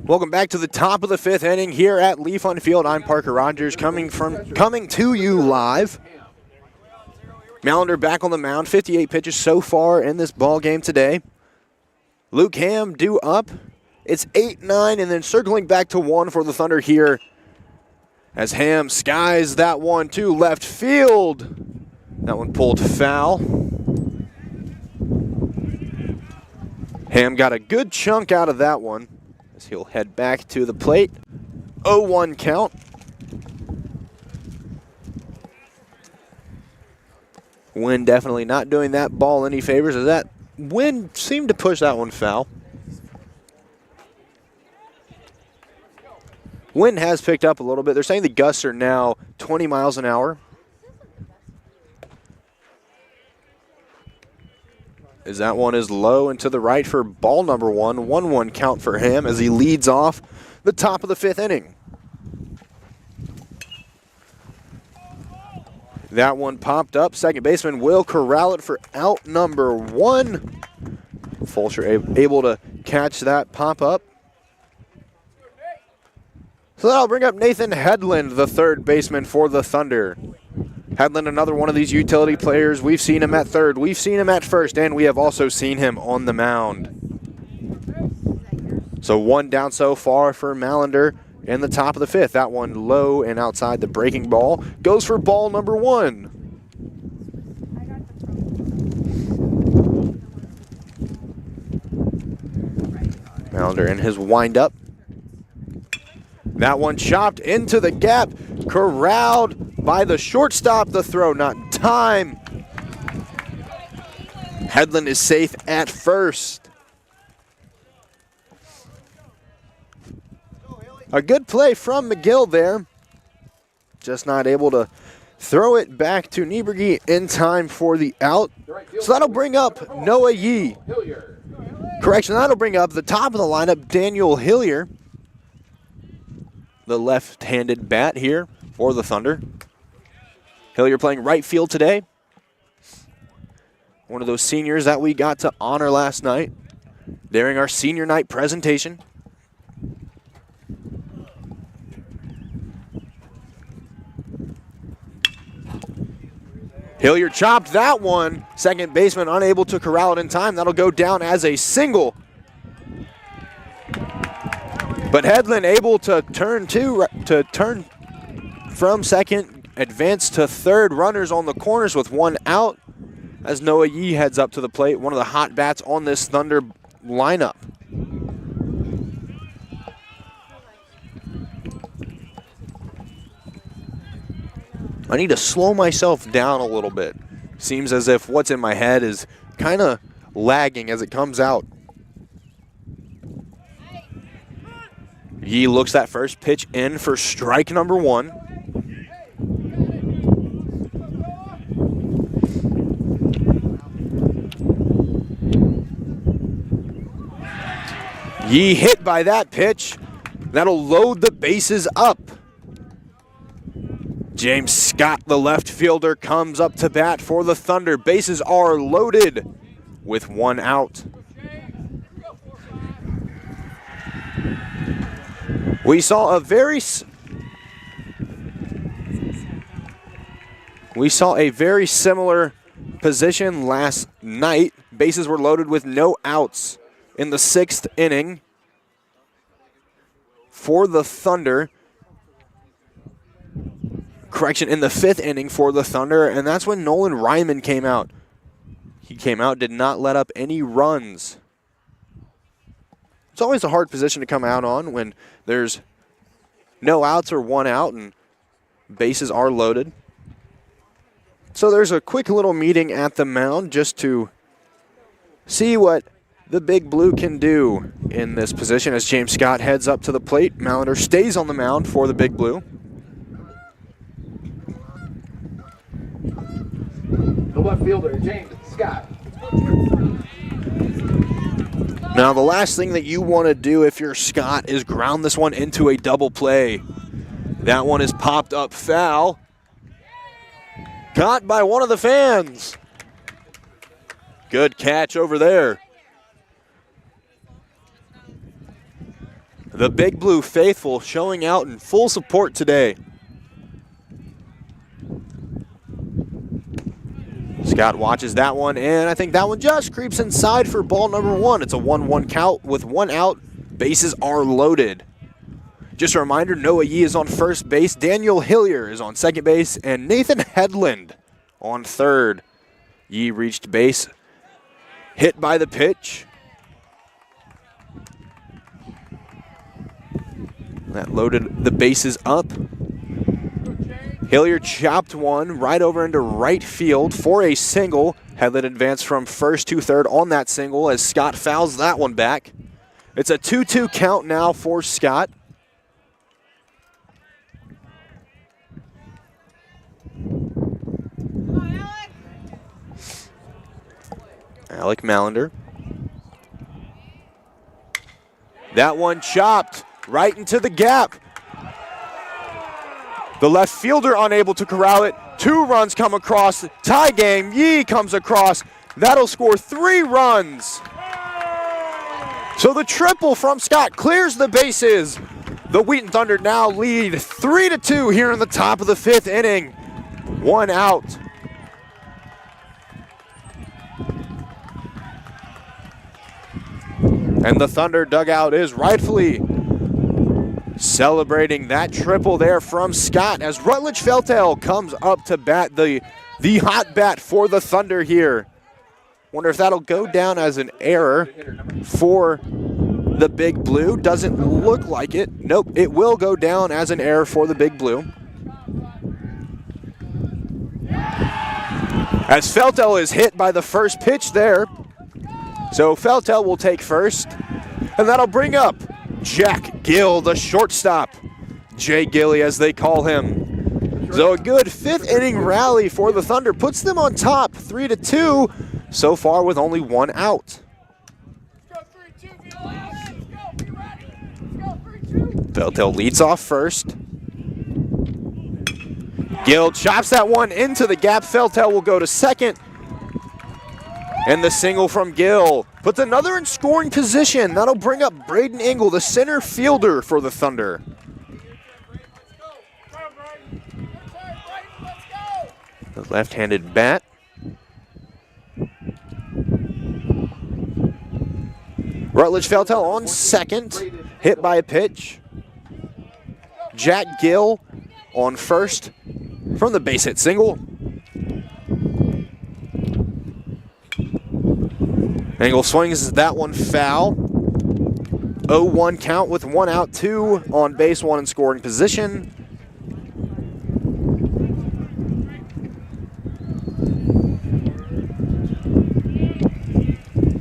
Welcome back to the top of the 5th inning here at Lee Pfund Field. I'm Parker Rogers coming to you live. Malander back on the mound, 58 pitches so far in this ball game today. Luke Ham due up. It's 8-9 and then circling back to 1 for the Thunder here as Ham skies that one to left field. That one pulled foul. Ham got a good chunk out of that one. He'll head back to the plate. 0-1 count. Wind definitely not doing that ball any favors as that wind seemed to push that one foul. Wind has picked up a little bit. They're saying the gusts are now 20 miles an hour. As that one is low and to the right for ball number 1. 1-1 count for him as he leads off the top of the 5th inning. That one popped up. Second baseman will corral it for out number 1. Fulcher able to catch that pop up. So that'll bring up Nathan Headland, the third baseman for the Thunder. Headland, another one of these utility players. We've seen him at third, we've seen him at first, and we have also seen him on the mound. So 1 down so far for Malander in the top of the 5th. That one low and outside the breaking ball. Goes for ball number 1. Malander in his windup. That one chopped into the gap, corralled by the shortstop. The throw not in time. Headland is safe at first. A good play from McGill there. Just not able to throw it back to Nieberge in time for the out. So that'll bring up Noah Yee. Correction, that'll bring up the top of the lineup, Daniel Hillier. The left-handed bat here for the Thunder. Hillier playing right field today. One of those seniors that we got to honor last night during our senior night presentation. Hillier chopped that one. Second baseman unable to corral it in time. That'll go down as a single. But Headland able to turn from second, advance to third. Runners on the corners with one out as Noah Yee heads up to the plate, one of the hot bats on this Thunder lineup. I need to slow myself down a little bit. Seems as if what's in my head is kind of lagging as it comes out. Yee looks that first pitch in for strike number one. Yee hit by that pitch. That'll load the bases up. James Scott, the left fielder, comes up to bat for the Thunder. Bases are loaded with one out. We saw a very similar position last night. Bases were loaded with no outs in the 6th inning for the Thunder. Correction, in the 5th inning for the Thunder, and that's when Nolan Ryman came out. He came out, did not let up any runs. It's always a hard position to come out on when there's no outs or one out and bases are loaded. So there's a quick little meeting at the mound just to see what the Big Blue can do in this position as James Scott heads up to the plate. Mallender stays on the mound for the Big Blue. The left fielder, James Scott. Now, the last thing that you want to do if you're Scott is ground this one into a double play. That one is popped up foul. Caught by one of the fans. Good catch over there. The Big Blue faithful showing out in full support today. Scott watches that one, and I think that one just creeps inside for ball number one. It's a 1-1 count with one out. Bases are loaded. Just a reminder, Noah Yee is on first base, Daniel Hillier is on second base, and Nathan Headland on third. Yee reached base, hit by the pitch. That loaded the bases up. Hillier chopped one right over into right field for a single. Headland advanced from first to third on that single as Scott fouls that one back. It's a 2-2 count now for Scott. Alec Mallender. That one chopped right into the gap. The left fielder unable to corral it. 2 runs come across. Tie game. Yee comes across. That'll score 3 runs. So the triple from Scott clears the bases. The Wheaton Thunder now lead 3-2 here in the top of the 5th inning. 1 out. And the Thunder dugout is rightfully celebrating that triple there from Scott as Rutledge Feltel comes up to bat, the hot bat for the Thunder here. Wonder if that'll go down as an error for the Big Blue. Doesn't look like it. Nope, it will go down as an error for the Big Blue. As Feltel is hit by the first pitch there. So Feltel will take first, and that'll bring up Jack Gill, the shortstop. Jay Gilly, as they call him. So a good 5th inning rally for the Thunder puts them on top, 3-2, so far with only 1 out. Feltel leads off first. Gill chops that one into the gap. Feltel will go to second. And the single from Gill puts another in scoring position. That'll bring up Braden Engel, the center fielder for the Thunder. The left-handed bat. Rutledge Feltel on second. hit by a pitch. Jack Gill on first from the base hit single. Engel swings that one foul. 0-1 count with 1 out, 2 on base, 1 in scoring position.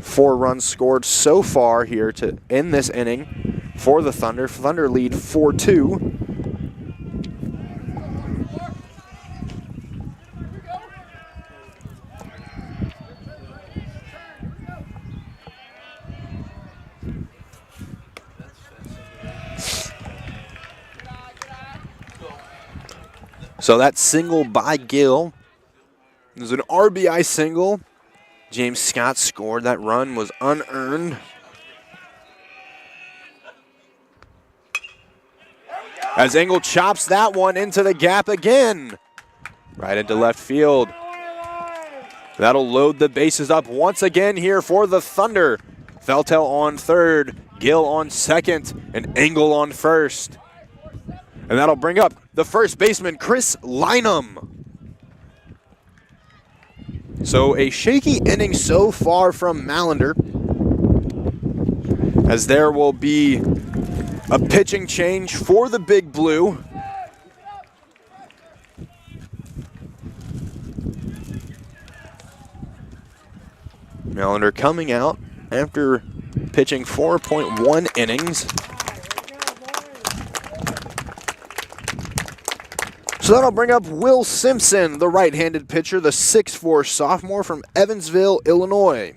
Four runs scored so far here to end this inning for the Thunder. Thunder lead 4-2. So that single by Gill is an RBI single. James Scott scored. That run was unearned. As Engel chops that one into the gap again. Right into left field. That'll load the bases up once again here for the Thunder. Feltel on third, Gill on second, and Engel on first. And that'll bring up the first baseman, Chris Lynham. So a shaky inning so far from Mallender, as there will be a pitching change for the Big Blue. Mallender coming out after pitching 4.1 innings. So that'll bring up Will Simpson, the right-handed pitcher, the 6'4" sophomore from Evansville, Illinois.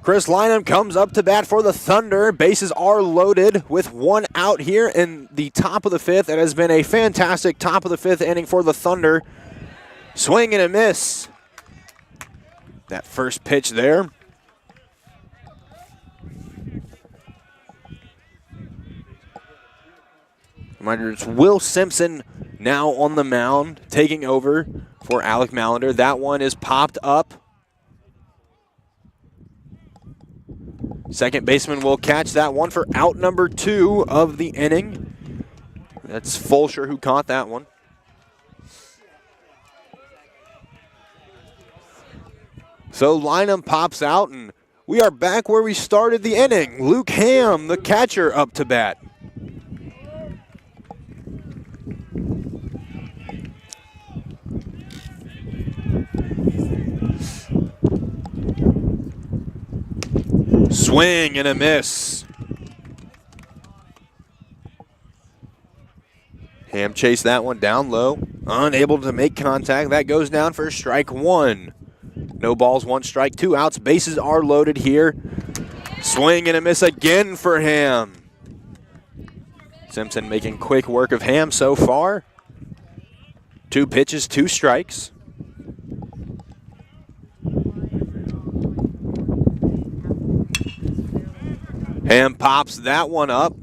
Chris Lynham comes up to bat for the Thunder. Bases are loaded with 1 out here in the top of the 5th. It has been a fantastic top of the 5th inning for the Thunder. Swing and a miss. That first pitch there. Reminder, it's Will Simpson now on the mound, taking over for Alec Mallender. That one is popped up. Second baseman will catch that one for out number 2 of the inning. That's Fulcher who caught that one. So Lynham pops out, and we are back where we started the inning. Luke Ham, the catcher, up to bat. Swing and a miss. Ham chased that one down low, unable to make contact. That goes down for strike 1. No balls, 1 strike, 2 outs. Bases are loaded here. Swing and a miss again for Ham. Simpson making quick work of Ham so far. 2 pitches, 2 strikes. And pops that one up.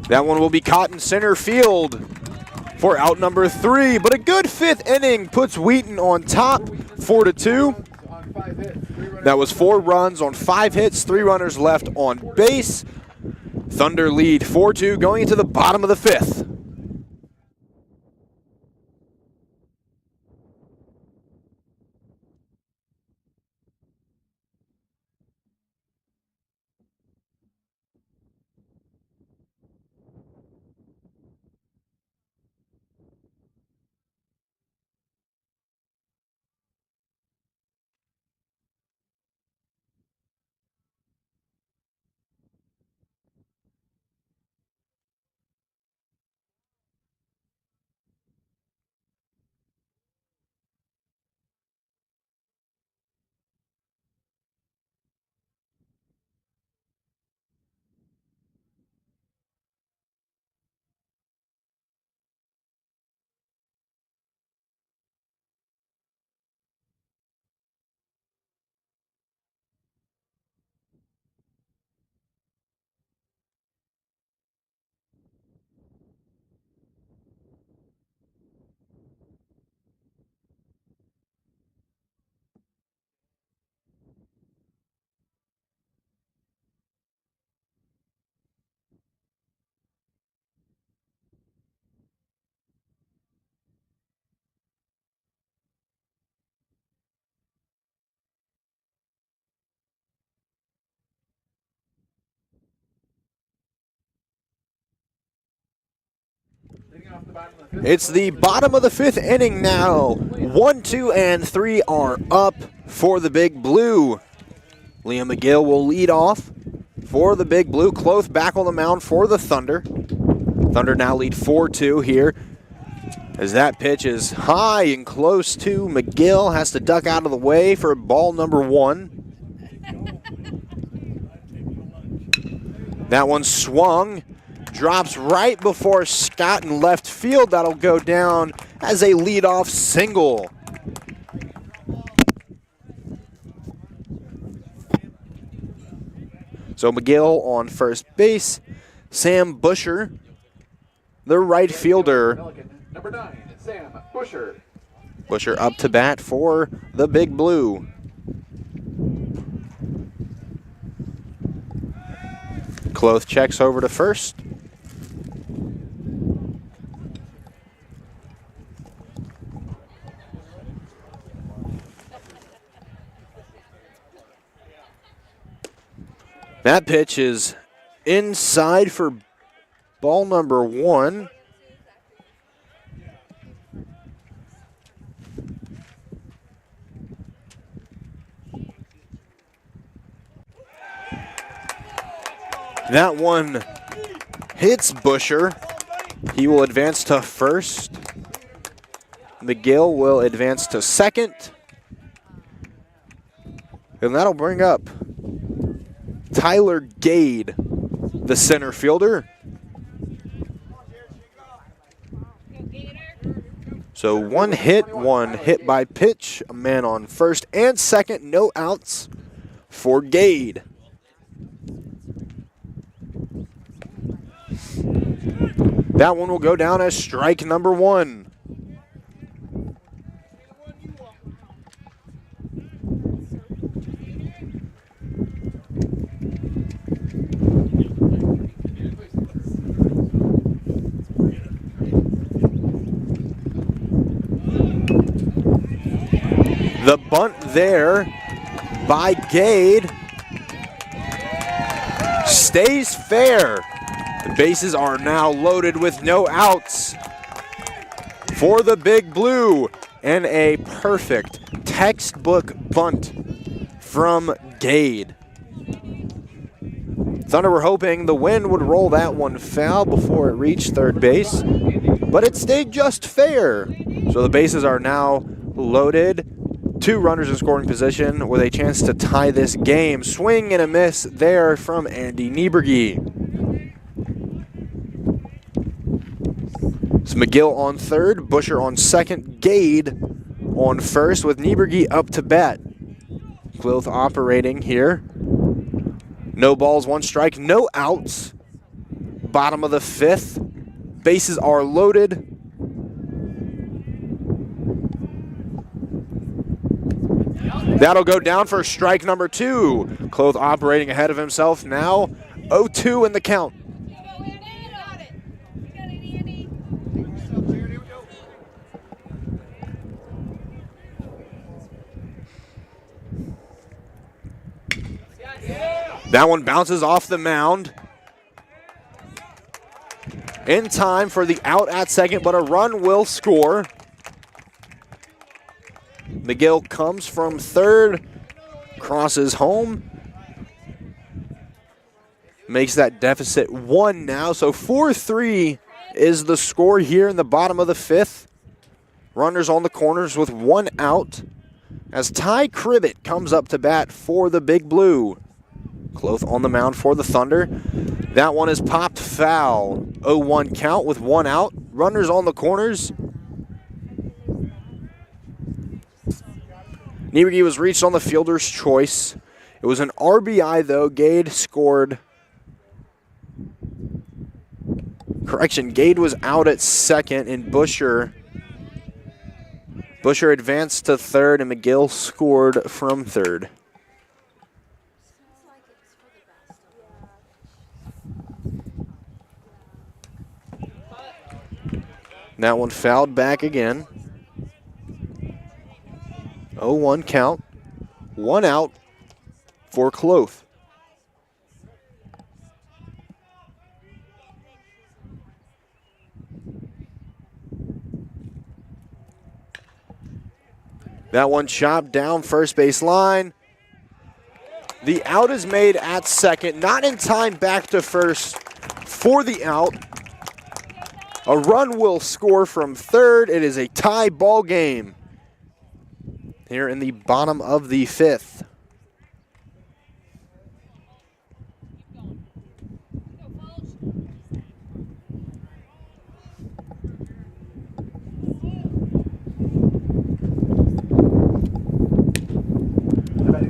That one will be caught in center field for out number 3. But a good 5th inning puts Wheaton on top, 4-2. That was 4 runs on 5 hits, 3 runners left on base. Thunder lead 4-2 going into the bottom of the 5th. It's the bottom of the 5th inning now. 1, 2, and 3 are up for the Big Blue. Liam McGill will lead off for the Big Blue. Cloth back on the mound for the Thunder. Thunder now lead 4-2 here. As that pitch is high and close to McGill. Has to duck out of the way for ball number 1. That one swung. Drops right before Scott in left field. That'll go down as a leadoff single. So McGill on first base. Sam Busher, the right fielder. Millikin, number 9, Sam Busher. Busher up to bat for the Big Blue. Cloth checks over to first. That pitch is inside for ball number 1. That one hits Busher. He will advance to first. McGill will advance to second. And that'll bring up Tyler Gade, the center fielder. So 1 hit by pitch, a man on first and second, no outs for Gade. That one will go down as strike number 1. The bunt there by Gade stays fair. The bases are now loaded with no outs for the Big Blue, and a perfect textbook bunt from Gade. Thunder were hoping the wind would roll that one foul before it reached third base, but it stayed just fair. So the bases are now loaded. 2 runners in scoring position with a chance to tie this game. Swing and a miss there from Andy Nieberge. It's McGill on third, Busher on second, Gade on first with Nieberge up to bat. Cloth operating here. No balls, 1 strike, no outs. Bottom of the 5th. Bases are loaded. That'll go down for strike number 2. Cloth operating ahead of himself now. 0-2 in the count. That one bounces off the mound. In time for the out at second, but a run will score. McGill comes from third, crosses home. Makes that deficit 1 now, so 4-3 is the score here in the bottom of the 5th. Runners on the corners with 1 out as Ty Cribbett comes up to bat for the Big Blue. Cloth on the mound for the Thunder. That one is popped foul. 0-1 count with 1 out. Runners on the corners. Nieberge was reached on the fielder's choice. It was an RBI though. Gade scored. Correction, Gade was out at second and Busher advanced to third and McGill scored from third. That one fouled back again. 0-1 count. 1 out for Cloth. That one chopped down first base line. The out is made at second, not in time back to first for the out. A run will score from third. It is a tie ball game here in the bottom of the 5th.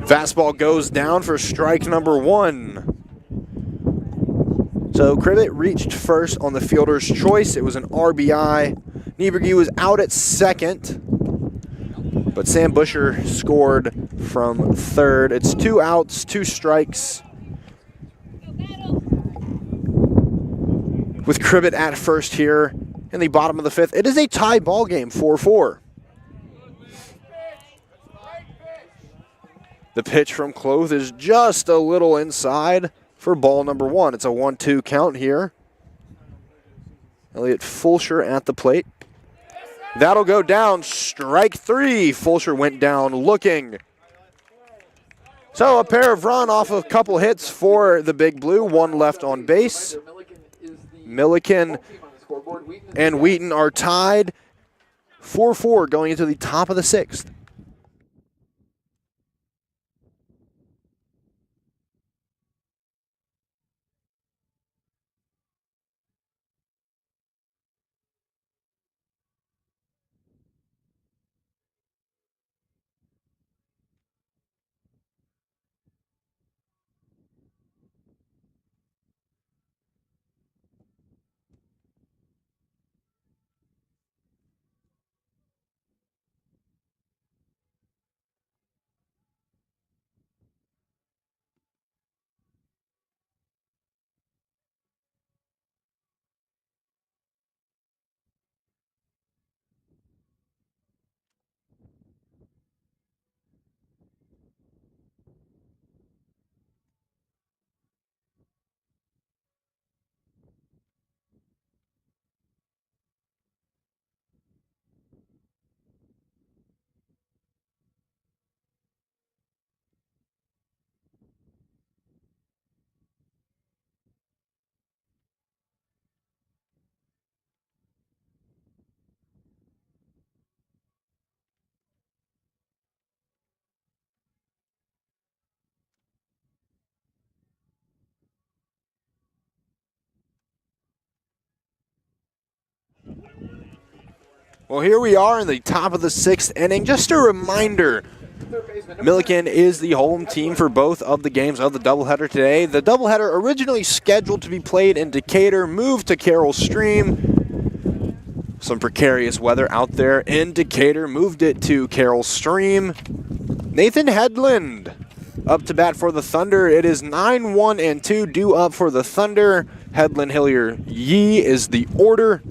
Fastball goes down for strike number 1. So Cribbett reached first on the fielder's choice. It was an RBI. Nieberge was out at second, but Sam Busher scored from third. It's 2 outs, 2 strikes. With Cribbett at first here in the bottom of the 5th. It is a tie ball game, 4-4. The pitch from Cloth is just a little inside for ball number 1. It's a 1-2 count here. Elliot Fulcher at the plate. That'll go down, strike 3. Fulcher went down looking. So a pair of run off a couple hits for the Big Blue. 1 left on base. Millikin and Wheaton are tied. 4-4 going into the top of the 6th. Well, here we are in the top of the 6th inning. Just a reminder Third baseman, number Millikin is the home team for both of the games of the doubleheader today. The doubleheader, originally scheduled to be played in Decatur, moved to Carroll Stream. Some precarious weather out there in Decatur, moved it to Carroll Stream. Nathan Headland up to bat for the Thunder. It is 9-1-2 due up for the Thunder. Headland, Hillier, Yee is the order.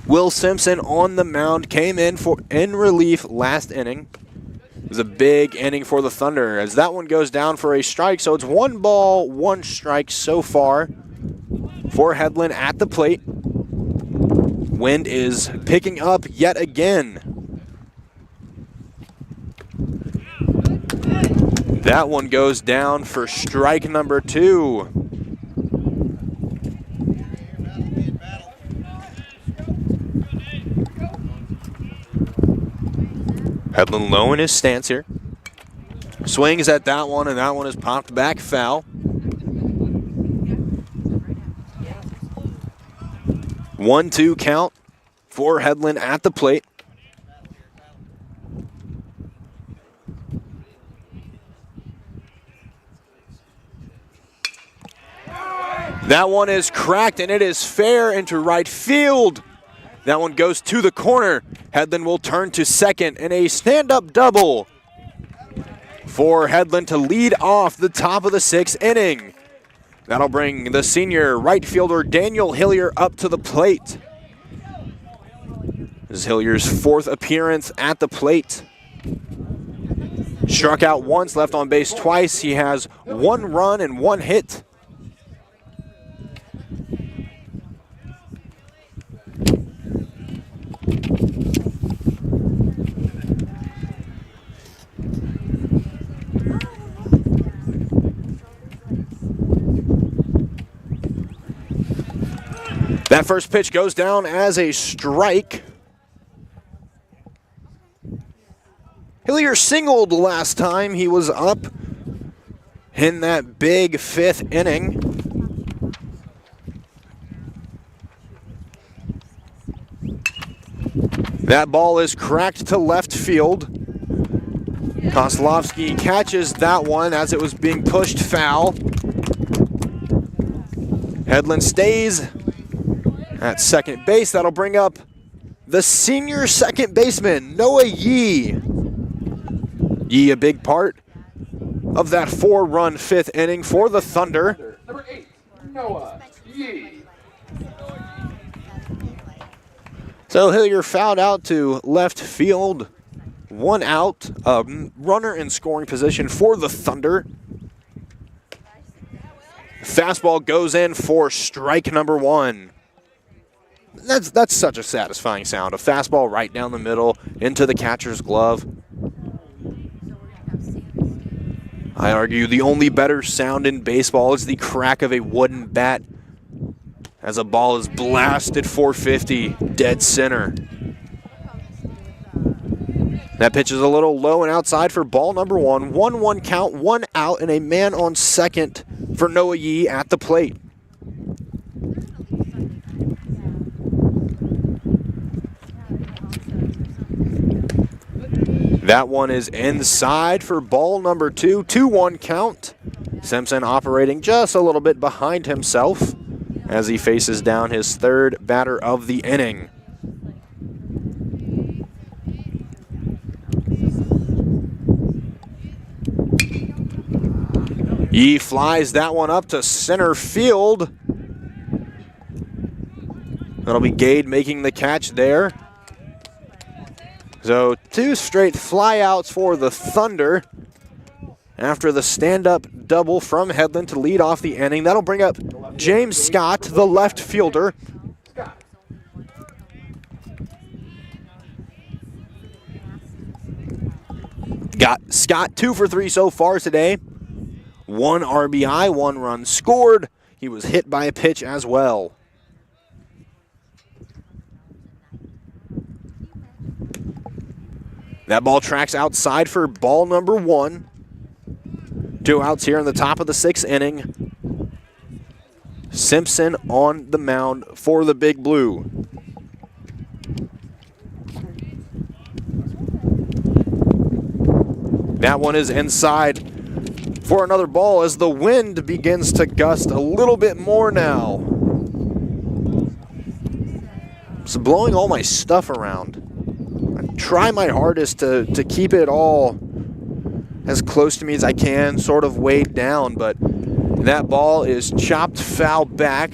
Will Simpson on the mound, came in relief last inning. It was a big inning for the Thunder as that one goes down for a strike. So it's 1 ball, 1 strike so far for Headland at the plate. Wind is picking up yet again. That one goes down for strike number 2. Headland low in his stance here. Swings at that one, and that one is popped back foul. 1-2 count for Headland at the plate. That one is cracked, and it is fair into right field. That one goes to the corner. Headland will turn to second in a stand-up double for Headland to lead off the top of the 6th inning. That'll bring the senior right fielder Daniel Hillier up to the plate. This is Hillier's 4th appearance at the plate. Struck out once, left on base twice. He has 1 run and 1 hit. That first pitch goes down as a strike. Hillier singled last time he was up in that big 5th inning. That ball is cracked to left field. Koslovsky catches that one as it was being pushed foul. Headland stays at second base. That'll bring up the senior second baseman, Noah Yee. Yee, a big part of that 4-run 5th inning for the Thunder. Number 8, Noah Yee. So Hillier fouled out to left field. 1 out, runner in scoring position for the Thunder. Fastball goes in for strike number 1. That's such a satisfying sound. A fastball right down the middle into the catcher's glove. I argue the only better sound in baseball is the crack of a wooden bat as a ball is blasted 450 dead center. That pitch is a little low and outside for ball number 1. 1-1 count, 1 out, and a man on second for Noah Yee at the plate. That one is inside for ball number 2. 2-1 count. Simpson operating just a little bit behind himself as he faces down his 3rd batter of the inning. Yee flies that one up to center field. That'll be Gade making the catch there. So 2 straight flyouts for the Thunder after the stand-up double from Headland to lead off the inning. That'll bring up James Scott, the left fielder. Got Scott 2 for 3 so far today. 1 RBI, 1 run scored. He was hit by a pitch as well. That ball tracks outside for ball number 1. 2 outs here in the top of the 6th inning. Simpson on the mound for the Big Blue. That one is inside for another ball as the wind begins to gust a little bit more now. It's blowing all my stuff around. I try my hardest to keep it all as close to me as I can, sort of weighed down, but that ball is chopped foul back.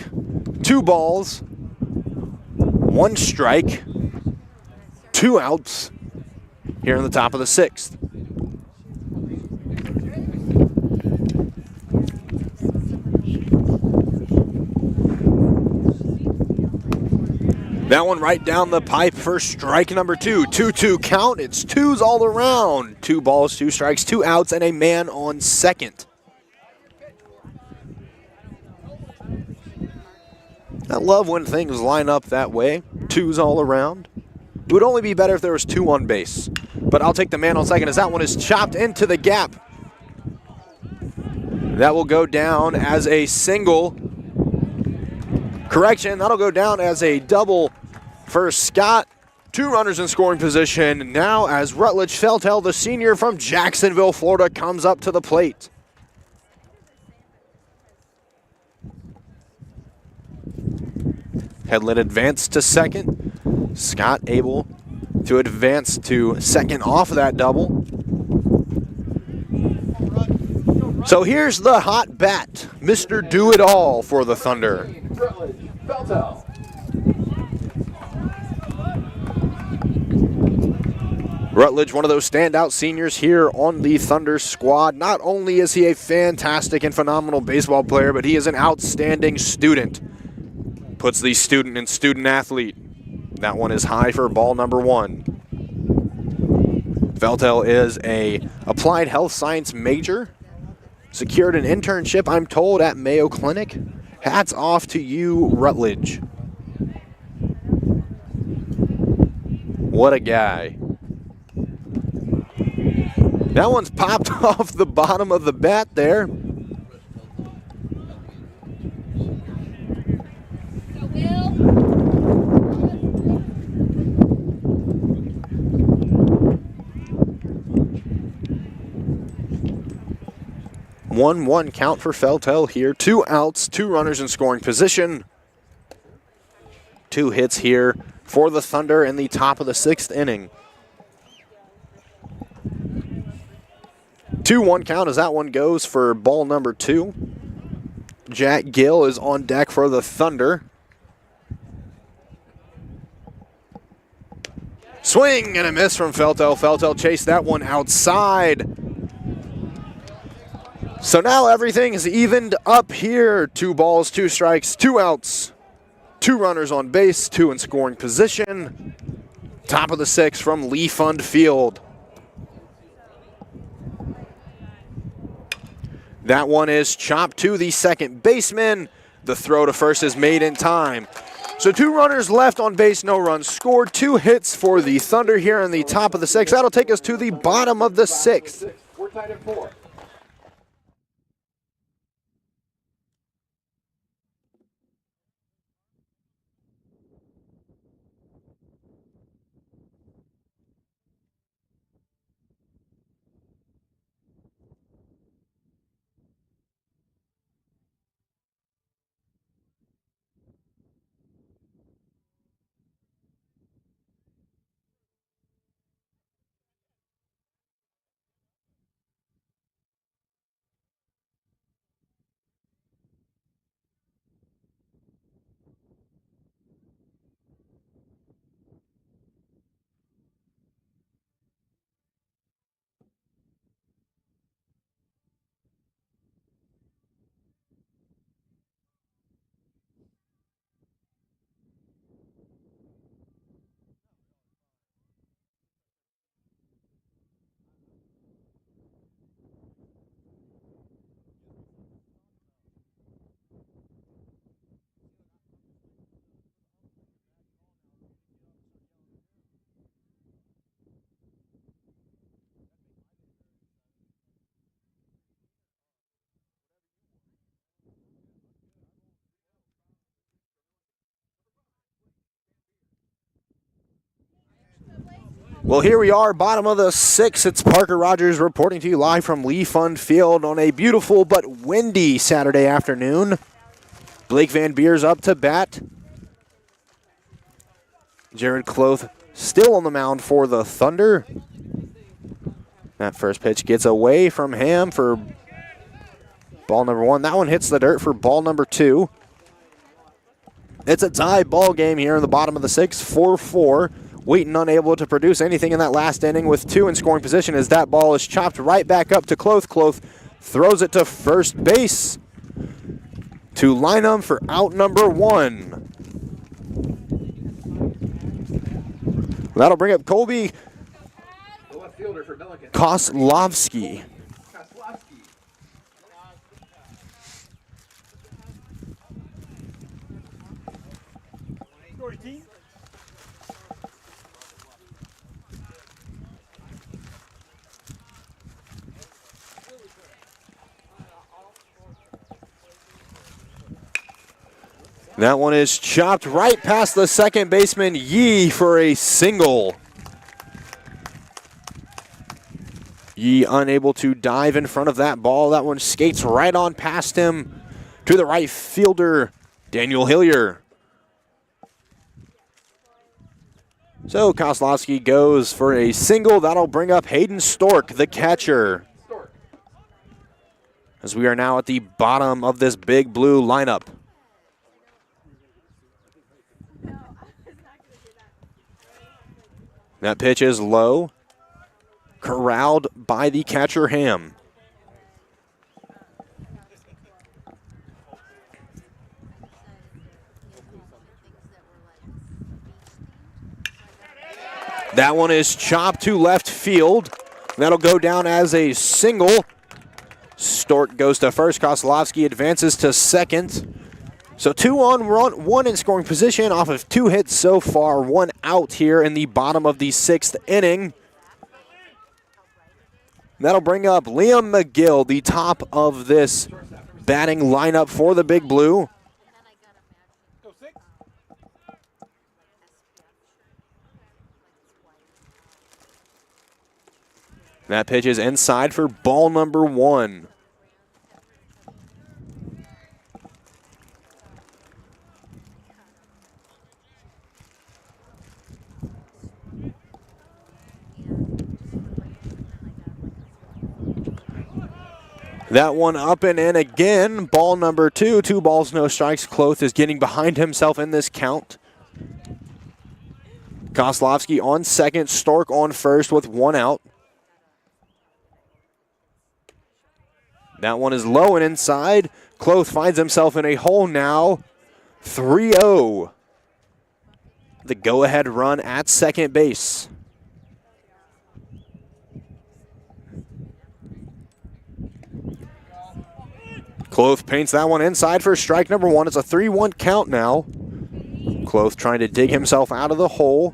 2 balls, 1 strike, 2 outs here in the top of the 6th. That one right down the pipe for strike number 2. 2-2 count. It's 2s all around. 2 balls, 2 strikes, 2 outs, and a man on second. I love when things line up that way. 2s all around. It would only be better if there was 2 on base. But I'll take the man on second as that one is chopped into the gap. That will go down as a single. Correction, that'll go down as a double for Scott. 2 runners in scoring position now as Rutledge Feltel, the senior from Jacksonville, Florida, comes up to the plate. Headland advanced to second. Scott able to advance to second off of that double. So here's the hot bat, Mr. Do-It-All for the Thunder. Rutledge Feltel. Rutledge, one of those standout seniors here on the Thunder squad. Not only is he a fantastic and phenomenal baseball player, but he is an outstanding student. Puts the student in student athlete. That one is high for ball number 1. Feltel is a applied health science major. Secured an internship, I'm told, at Mayo Clinic. Hats off to you, Rutledge. What a guy. That one's popped off the bottom of the bat there. One count for Feltel here. 2 outs, 2 runners in scoring position. 2 hits here for the Thunder in the top of the 6th inning. 2-1 count as that one goes for ball number 2. Jack Gill is on deck for the Thunder. Swing and a miss from Feltel. Feltel chased that one outside. So now everything is evened up here. 2 balls, 2 strikes, 2 outs. 2 runners on base, 2 in scoring position. Top of the 6th from Lee Pfund Field. That one is chopped to the second baseman. The throw to first is made in time. So 2 runners left on base, no runs scored. 2 hits for the Thunder here in the top of the 6th. That'll take us to the bottom of the 6th. We're tied at 4. Well, here we are, bottom of the 6th. It's Parker Rogers reporting to you live from Lee Pfund Field on a beautiful but windy Saturday afternoon. Blake Van Beers up to bat. Jared Cloth still on the mound for the Thunder. That first pitch gets away from him for ball number 1. That one hits the dirt for ball number 2. It's a tie ball game here in the bottom of the 6th, 4-4. Wheaton unable to produce anything in that last inning with 2 in scoring position as that ball is chopped right back up to Cloth. Cloth throws it to first base to line him for out number 1. That'll bring up Colby The left fielder for Millikin. Koslovsky. That one is chopped right past the second baseman, Yee, for a single. Yee unable to dive in front of that ball. That one skates right on past him to the right fielder, Daniel Hillier. So Koslowski goes for a single. That'll bring up Hayden Stork, the catcher. As we are now at the bottom of this Big Blue lineup. That pitch is low, corralled by the catcher, Ham. That one is chopped to left field. That'll go down as a single. Stork goes to first. Koslovsky advances to second. So 2 on, 1 in scoring position off of 2 hits so far. 1 out here in the bottom of the 6th inning. That'll bring up Liam McGill, the top of this batting lineup for the Big Blue. That pitch is inside for ball number 1. That one up and in again. Ball number 2. 2 balls, no strikes. Cloth is getting behind himself in this count. Koslovsky on second. Stork on first with 1 out. That one is low and inside. Cloth finds himself in a hole now. 3-0. The go-ahead run at second base. Cloth paints that one inside for strike number 1. It's a 3-1 count now. Cloth trying to dig himself out of the hole.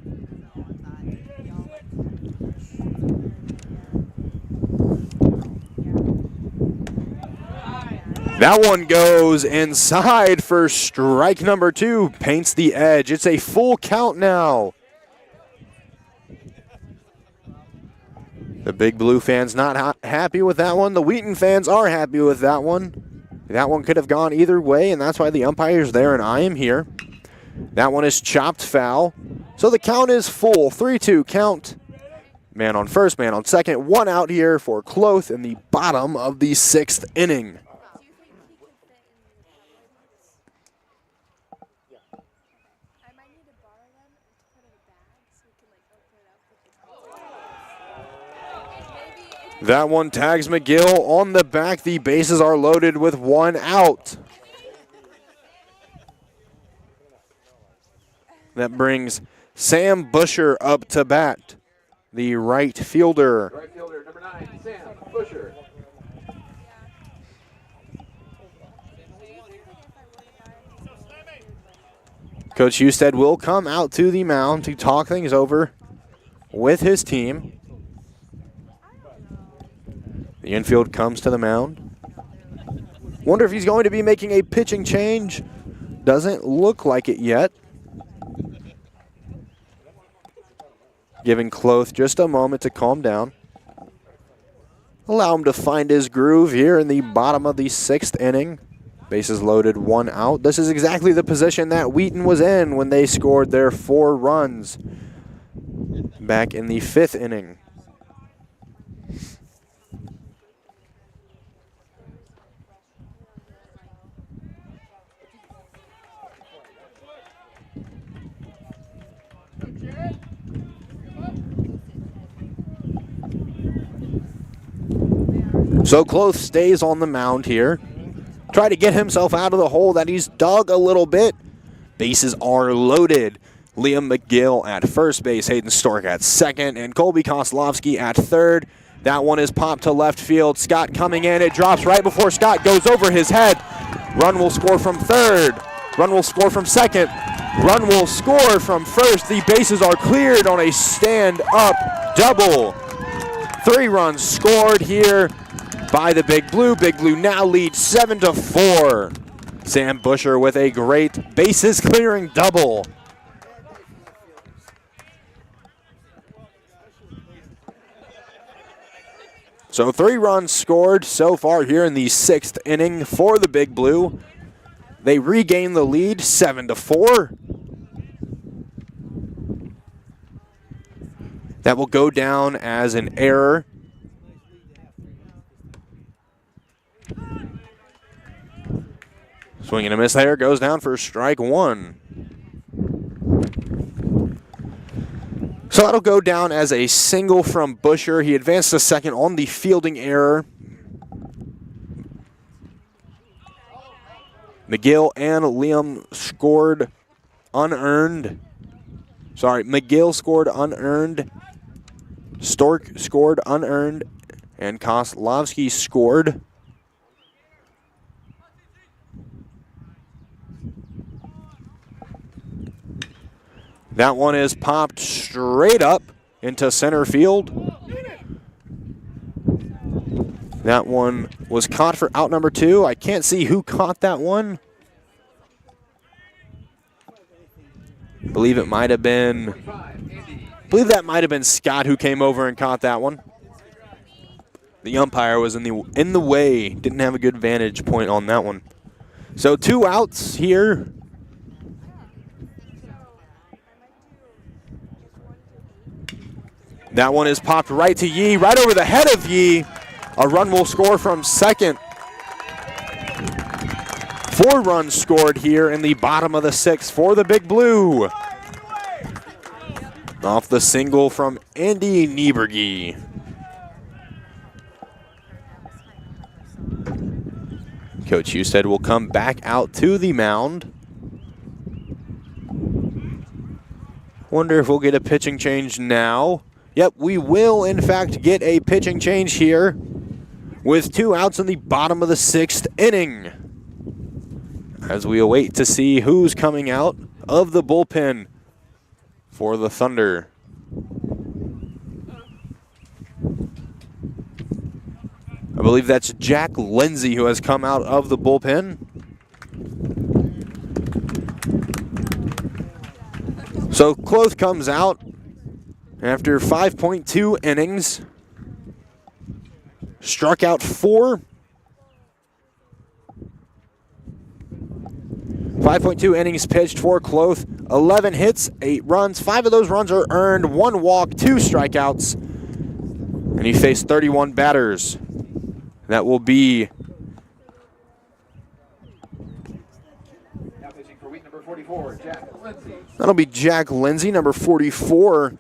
That one goes inside for strike number 2. Paints the edge. It's a full count now. The Big Blue fans not happy with that one. The Wheaton fans are happy with that one. That one could have gone either way, and that's why the umpire's there and I am here. That one is chopped foul. So the count is full. 3-2 count. Man on first, man on second. 1 out here for Cloth in the bottom of the 6th inning. That one tags McGill on the back. The bases are loaded with 1 out. That brings Sam Busher up to bat, the right fielder. Right fielder, number 9, Sam Busher. Coach Husted will come out to the mound to talk things over with his team. The infield comes to the mound. Wonder if he's going to be making a pitching change. Doesn't look like it yet. giving Cloth just a moment to calm down. Allow him to find his groove here in the bottom of the 6th inning. Bases loaded, 1 out. This is exactly the position that Wheaton was in when they scored their 4 runs back in the 5th inning. So Cloth stays on the mound here. Try to get himself out of the hole that he's dug a little bit. Bases are loaded. Liam McGill at first base, Hayden Stork at second, and Colby Koslovsky at third. That one is popped to left field. Scott coming in. It drops right before Scott goes over his head. Run will score from third. Run will score from second. Run will score from first. The bases are cleared on a stand-up double. 3 runs scored here by the Big Blue. Big Blue now leads 7-4. Sam Busher with a great bases clearing double. So 3 runs scored so far here in the 6th inning for the Big Blue. They regain the lead 7-4. That will go down as an error. Swing and a miss there, goes down for strike 1. So that'll go down as a single from Busher. He advanced to second on the fielding error. McGill and Liam scored unearned. Sorry, McGill scored unearned. Stork scored unearned. And Koslovsky scored. That one is popped straight up into center field. That one was caught for out number 2. I can't see who caught that one. I believe that might have been Scott who came over and caught that one. The umpire was in the way. Didn't have a good vantage point on that one. So 2 outs here. That one is popped right to Yee, right over the head of Yee. A run will score from second. 4 runs scored here in the bottom of the 6th for the Big Blue. Off the single from Andy Nieberge. Coach Husted will come back out to the mound. Wonder if we'll get a pitching change now. Yep, we will, in fact, get a pitching change here with 2 outs in the bottom of the 6th inning as we await to see who's coming out of the bullpen for the Thunder. I believe that's Jack Lindsay who has come out of the bullpen. So Cloth comes out after 5.2 innings, struck out 4. 5.2 innings pitched for Cloth, 11 hits, 8 runs. 5 of those runs are earned, 1 walk, 2 strikeouts, and he faced 31 batters. That will be Now pitching for Wheaton, number 44, Jack Lindsay. That'll be Jack Lindsay, number 44,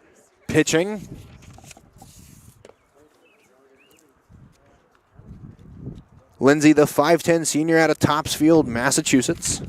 pitching. Lindsay, the 5'10 senior out of Topsfield, Massachusetts.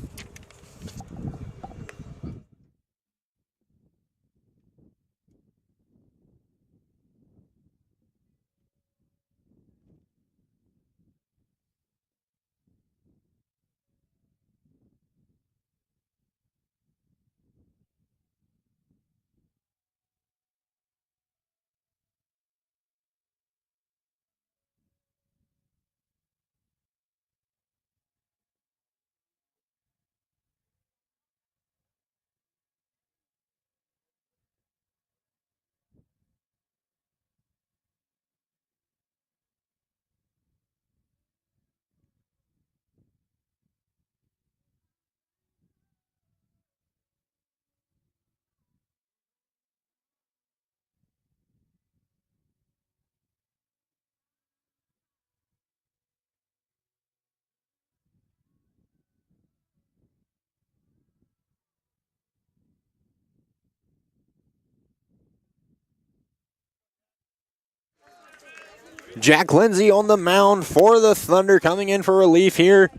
Jack Lindsay on the mound for the Thunder, coming in for relief here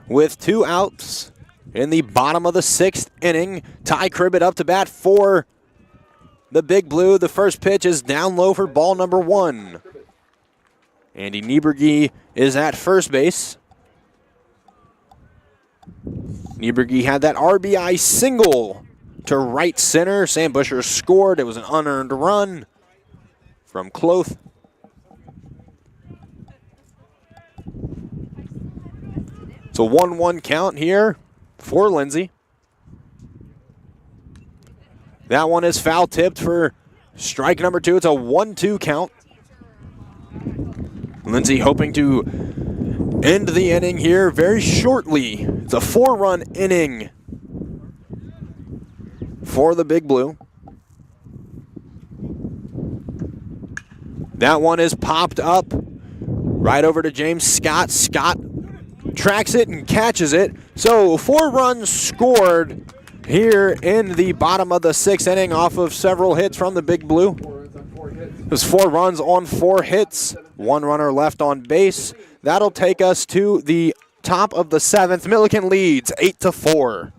with 2 outs in the bottom of the 6th inning. Ty Cribbett up to bat for the Big Blue. The first pitch is down low for ball number 1. Andy Nieberge is at first base. Nieberge had that RBI single to right center. Sam Busher scored. It was an unearned run from Cloth. It's a 1-1 count here for Lindsay. That one is foul tipped for strike number 2. It's a 1-2 count. Lindsay hoping to end the inning here very shortly. It's a 4-run inning for the Big Blue. That one is popped up right over to James Scott. Scott tracks it and catches it. So 4 runs scored here in the bottom of the 6th inning off of several hits from the Big Blue. It was 4 runs on 4 hits. 1 runner left on base. That'll take us to the top of the 7th. Millikin leads 8-4.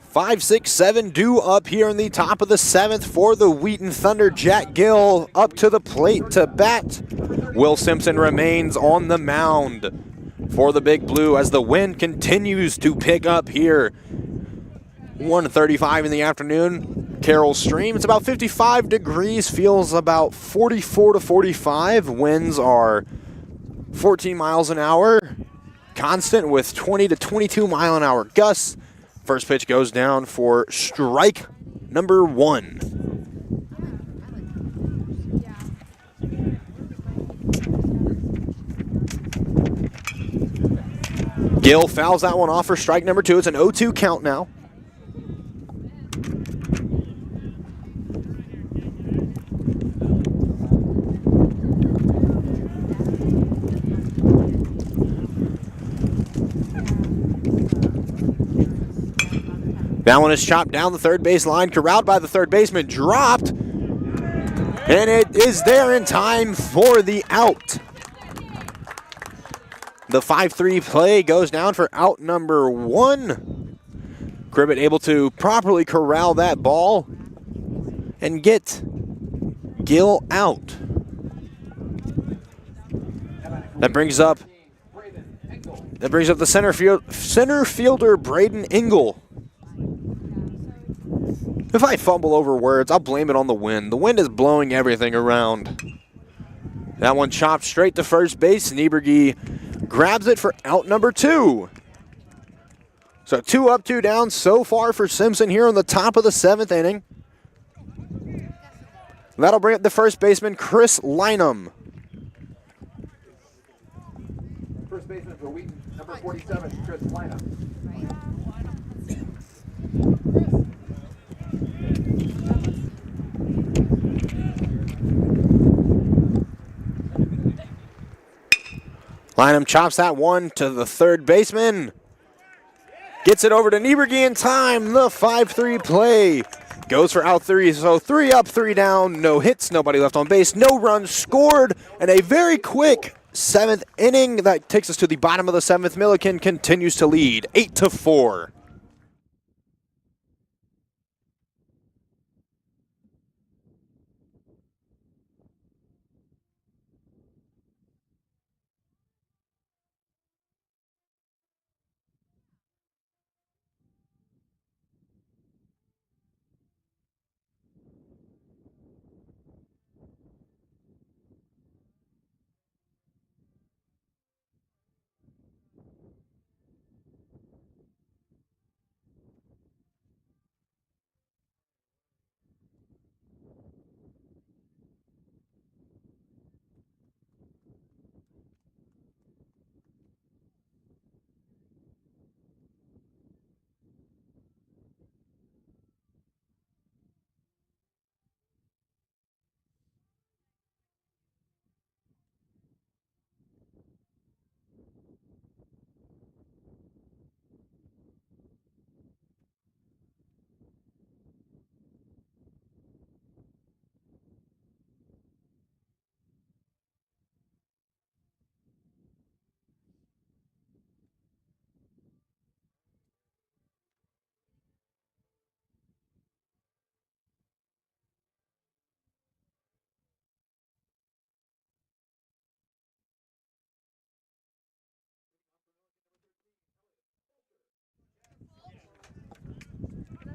Five, 6, 7 due up here in the top of the 7th for the Wheaton Thunder. Jack Gill up to the plate to bat. Will Simpson remains on the mound for the Big Blue as the wind continues to pick up here. 1:35 in the afternoon. Carroll Stream. It's about 55 degrees. Feels about 44 to 45. Winds are 14 miles an hour. Constant with 20 to 22 mile an hour gusts. First pitch goes down for strike number 1. Gill fouls that one off for strike number 2. It's an 0-2 count now. That one is chopped down the third base line, corralled by the third baseman, dropped, and it is there in time for the out. The 5-3 play goes down for out number 1. Cribbett able to properly corral that ball and get Gill out. That brings up the center fielder Braden Engel. If I fumble over words, I'll blame it on the wind. The wind is blowing everything around. That one chopped straight to first base. Nieberge grabs it for out number 2. So 2 up, 2 down so far for Simpson here on the top of the 7th inning. That'll bring up the first baseman, Chris Lynham. First baseman for Wheaton, number 47, Chris Lynham. Lynham chops that one to the third baseman. Gets it over to Nieberge in time. The 5-3 play goes for out 3. So 3 up, 3 down. No hits, nobody left on base, no runs scored, and a very quick seventh inning. That takes us to the bottom of the seventh. Millikin continues to lead 8-4.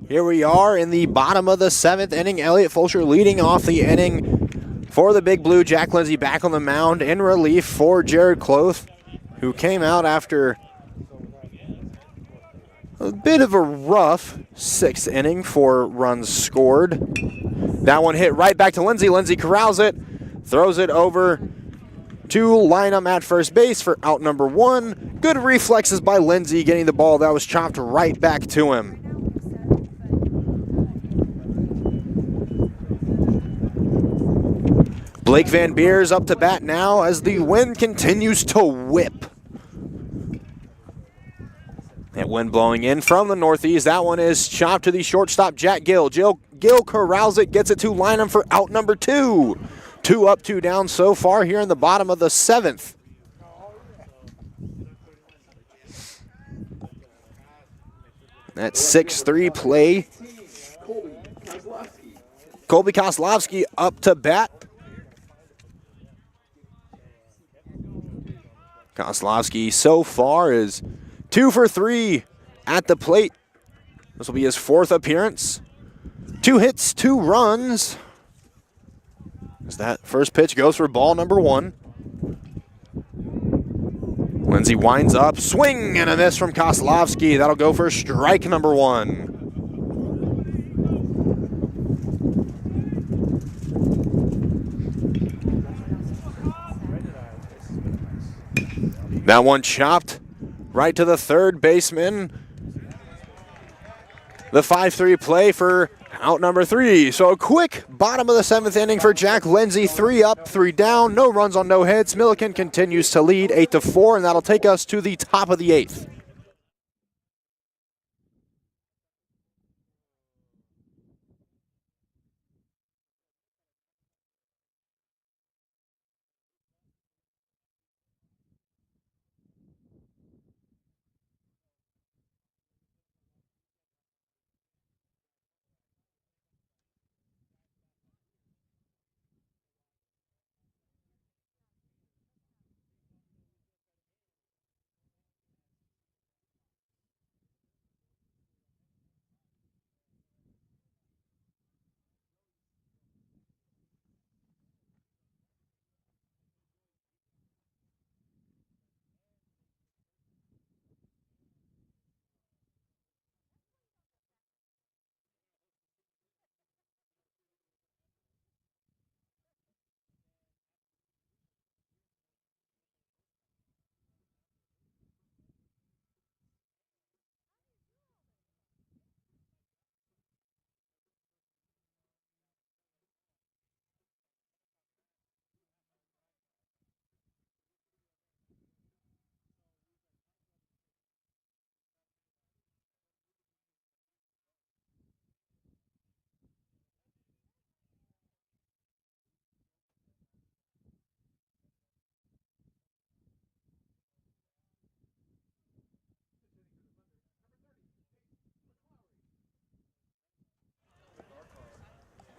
Here we are in the bottom of the seventh inning. Elliot Fulcher leading off the inning for the Big Blue. Jack Lindsay back on the mound in relief for Jared Cloth, who came out after a bit of a rough sixth inning for runs scored. That one hit right back to Lindsay. Lindsay corrals it, throws it over to line him at first base for out number one. Good reflexes by Lindsay getting the ball that was chopped right back to him. Blake Van Beers up to bat now as the wind continues to whip. That wind blowing in from the northeast. That one is chopped to the shortstop, Jack Gill. Gill corrals it, gets it to line him for out number two. 2 up, 2 down so far here in the bottom of the seventh. That 6-3 play. Colby Kozlowski up to bat. Kozlowski so far is 2 for 3 at the plate. This will be his 4th appearance. 2 hits, 2 runs. As that first pitch goes for ball number 1. Lindsay winds up, swing and a miss from Kozlowski. That'll go for strike number 1. That one chopped right to the third baseman. The 5-3 play for out number 3. So a quick bottom of the 7th inning for Jack Lindsay. 3 up, 3 down, no runs on no hits. Millikin continues to lead 8-4, and that'll take us to the top of the 8th.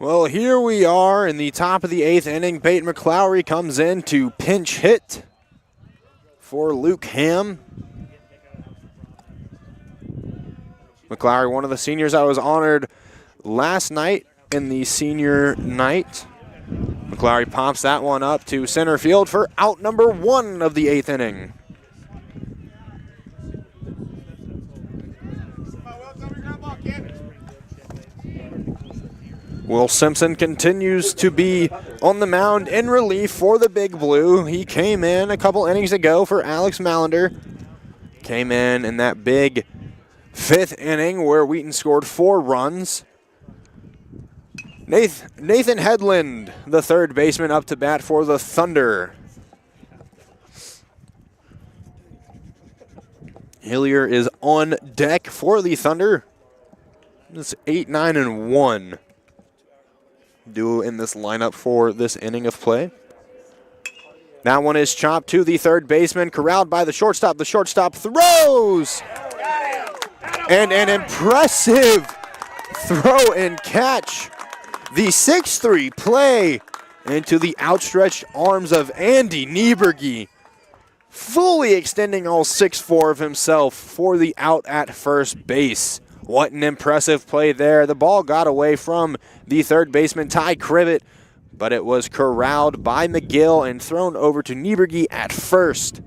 Well, here we are in the top of the 8th inning. Peyton McClowry comes in to pinch hit for Luke Ham. McClowry, one of the seniors that was honored last night in the senior night. McClowry pops that one up to center field for out number 1 of the 8th inning. Will Simpson continues to be on the mound in relief for the Big Blue. He came in a couple innings ago for Alex Mallender. Came in that big 5th inning where Wheaton scored 4 runs. Nathan Headland, the third baseman, up to bat for the Thunder. Hillier is on deck for the Thunder. It's 8-9-1 duo in this lineup for this inning of play. That one is chopped to the third baseman, corralled by the shortstop. The shortstop throws! And an impressive throw and catch. The 6-3 play into the outstretched arms of Andy Nieberge, fully extending all 6'4" of himself for the out at first base. What an impressive play there. The ball got away from the third baseman, Ty Cribbett, but it was corralled by McGill and thrown over to Nieberge at first.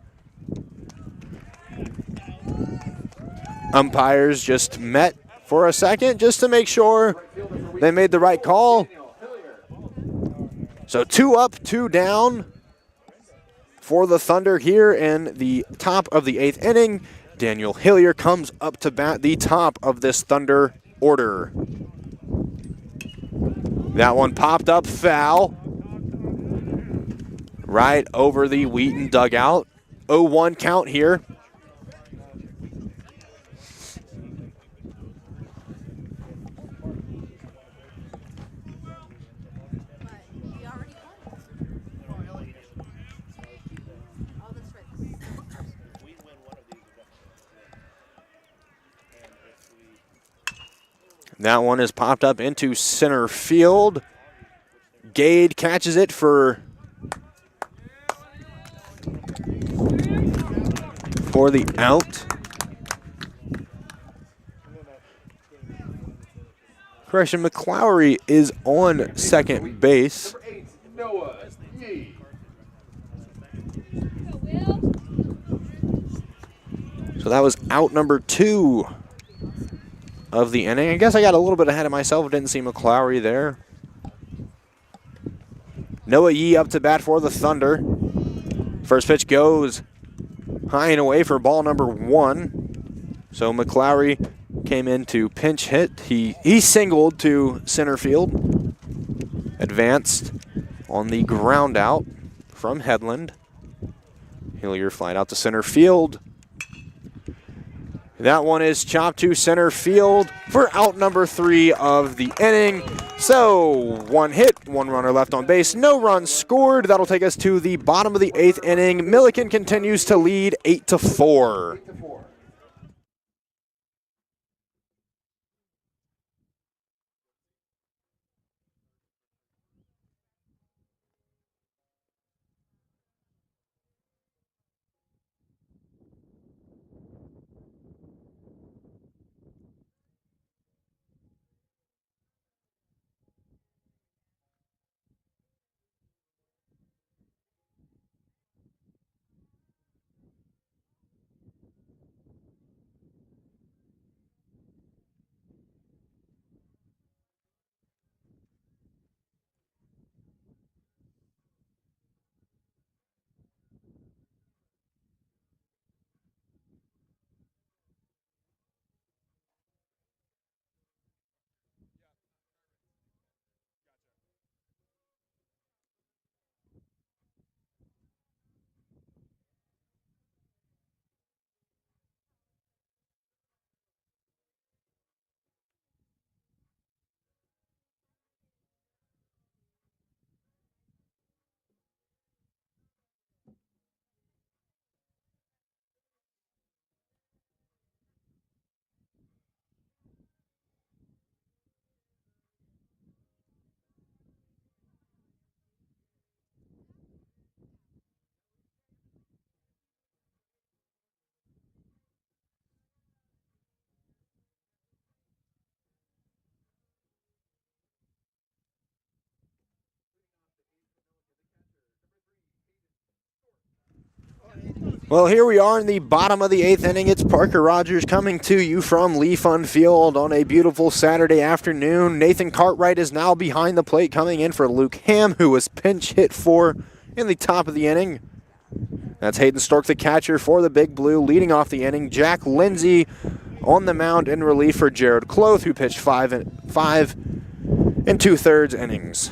Umpires just met for a second just to make sure they made the right call. So 2 up, 2 down for the Thunder here in the top of the 8th inning. Daniel Hillier comes up to bat the top of this Thunder order. That one popped up foul right over the Wheaton dugout. 0-1 count here. That one is popped up into center field. Gade catches it for the out. Correction, McClowry is on second base. So that was out number 2 of the inning. I guess I got a little bit ahead of myself. Didn't see McClowry there. Noah Yee up to bat for the Thunder. First pitch goes high and away for ball number 1. So McClowry came in to pinch hit. He singled to center field. Advanced on the ground out from Headland. Hillier flied out to center field. That one is chopped to center field for out number 3 of the inning. So 1 hit, 1 runner left on base, no runs scored. That'll take us to the bottom of the 8th inning. Millikin continues to lead 8-4. Well, here we are in the bottom of the 8th inning. It's Parker Rogers coming to you from Lee Pfund Field on a beautiful Saturday afternoon. Nathan Cartwright is now behind the plate coming in for Luke Ham, who was pinch hit for in the top of the inning. That's Hayden Stork, the catcher for the Big Blue, leading off the inning. Jack Lindsay on the mound in relief for Jared Cloth, who pitched 5 2/3 innings.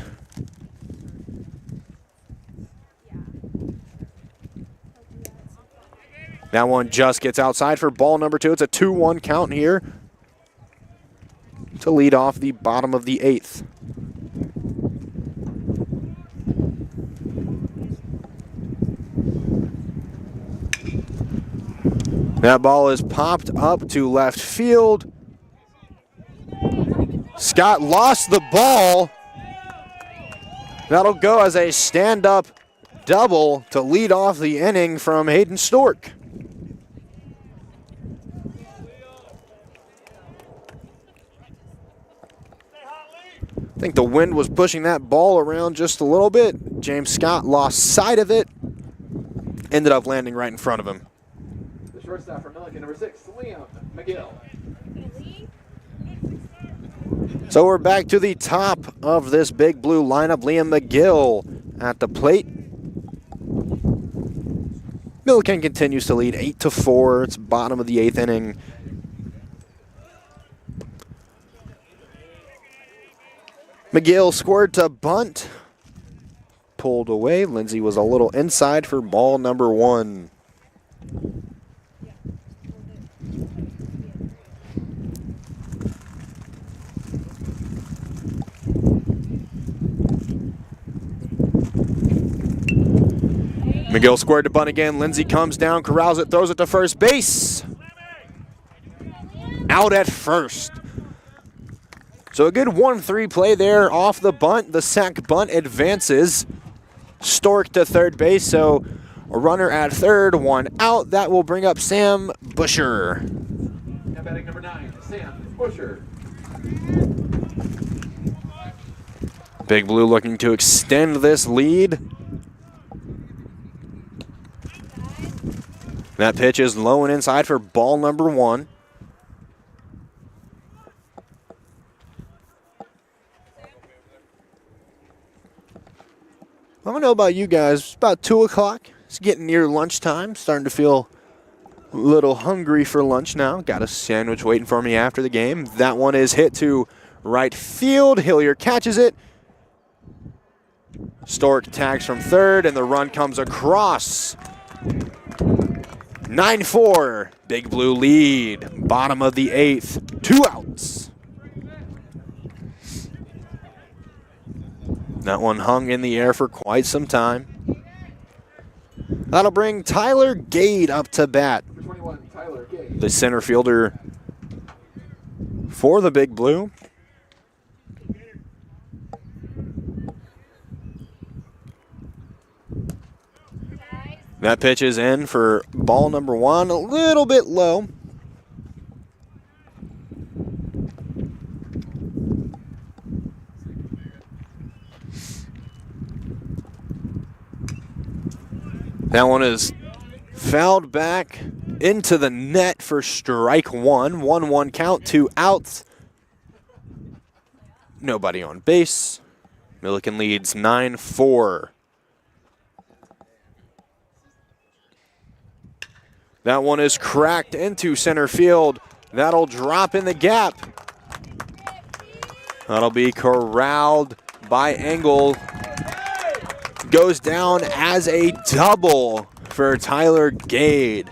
That one just gets outside for ball number 2. It's a 2-1 count here to lead off the bottom of the 8th. That ball is popped up to left field. Scott lost the ball. That'll go as a stand-up double to lead off the inning from Hayden Stork. I think the wind was pushing that ball around just a little bit. James Scott lost sight of it. Ended up landing right in front of him. The shortstop for Millikin, number 6, Liam McGill. So we're back to the top of this Big Blue lineup. Liam McGill at the plate. Millikin continues to lead 8-4. It's bottom of the 8th inning. McGill scored to bunt. Pulled away. Lindsay was a little inside for ball number 1. McGill squared to bunt again. Lindsay comes down, corrals it, throws it to first base. Out at first. So a good 1-3 play there off the bunt. The sac bunt advances. Stork to third base, so a runner at third, 1 out. That will bring up Sam Busher. Now batting number 9, Sam Busher. Big Blue looking to extend this lead. That pitch is low and inside for ball number 1. I don't know about you guys. It's about 2 o'clock. It's getting near lunchtime. Starting to feel a little hungry for lunch now. Got a sandwich waiting for me after the game. That one is hit to right field. Hillier catches it. Stork tags from third, and the run comes across. 9-4. Big Blue lead. Bottom of the 8th. 2 outs. That one hung in the air for quite some time. That'll bring Tyler Gade up to bat. Number 21, Tyler Gade. The center fielder for the Big Blue. That pitch is in for ball number 1, a little bit low. That one is fouled back into the net for strike 1. 1-1 count, 2 outs. Nobody on base. Millikin leads 9-4. That one is cracked into center field. That'll drop in the gap. That'll be corralled by Engel. Goes down as a double for Tyler Gade.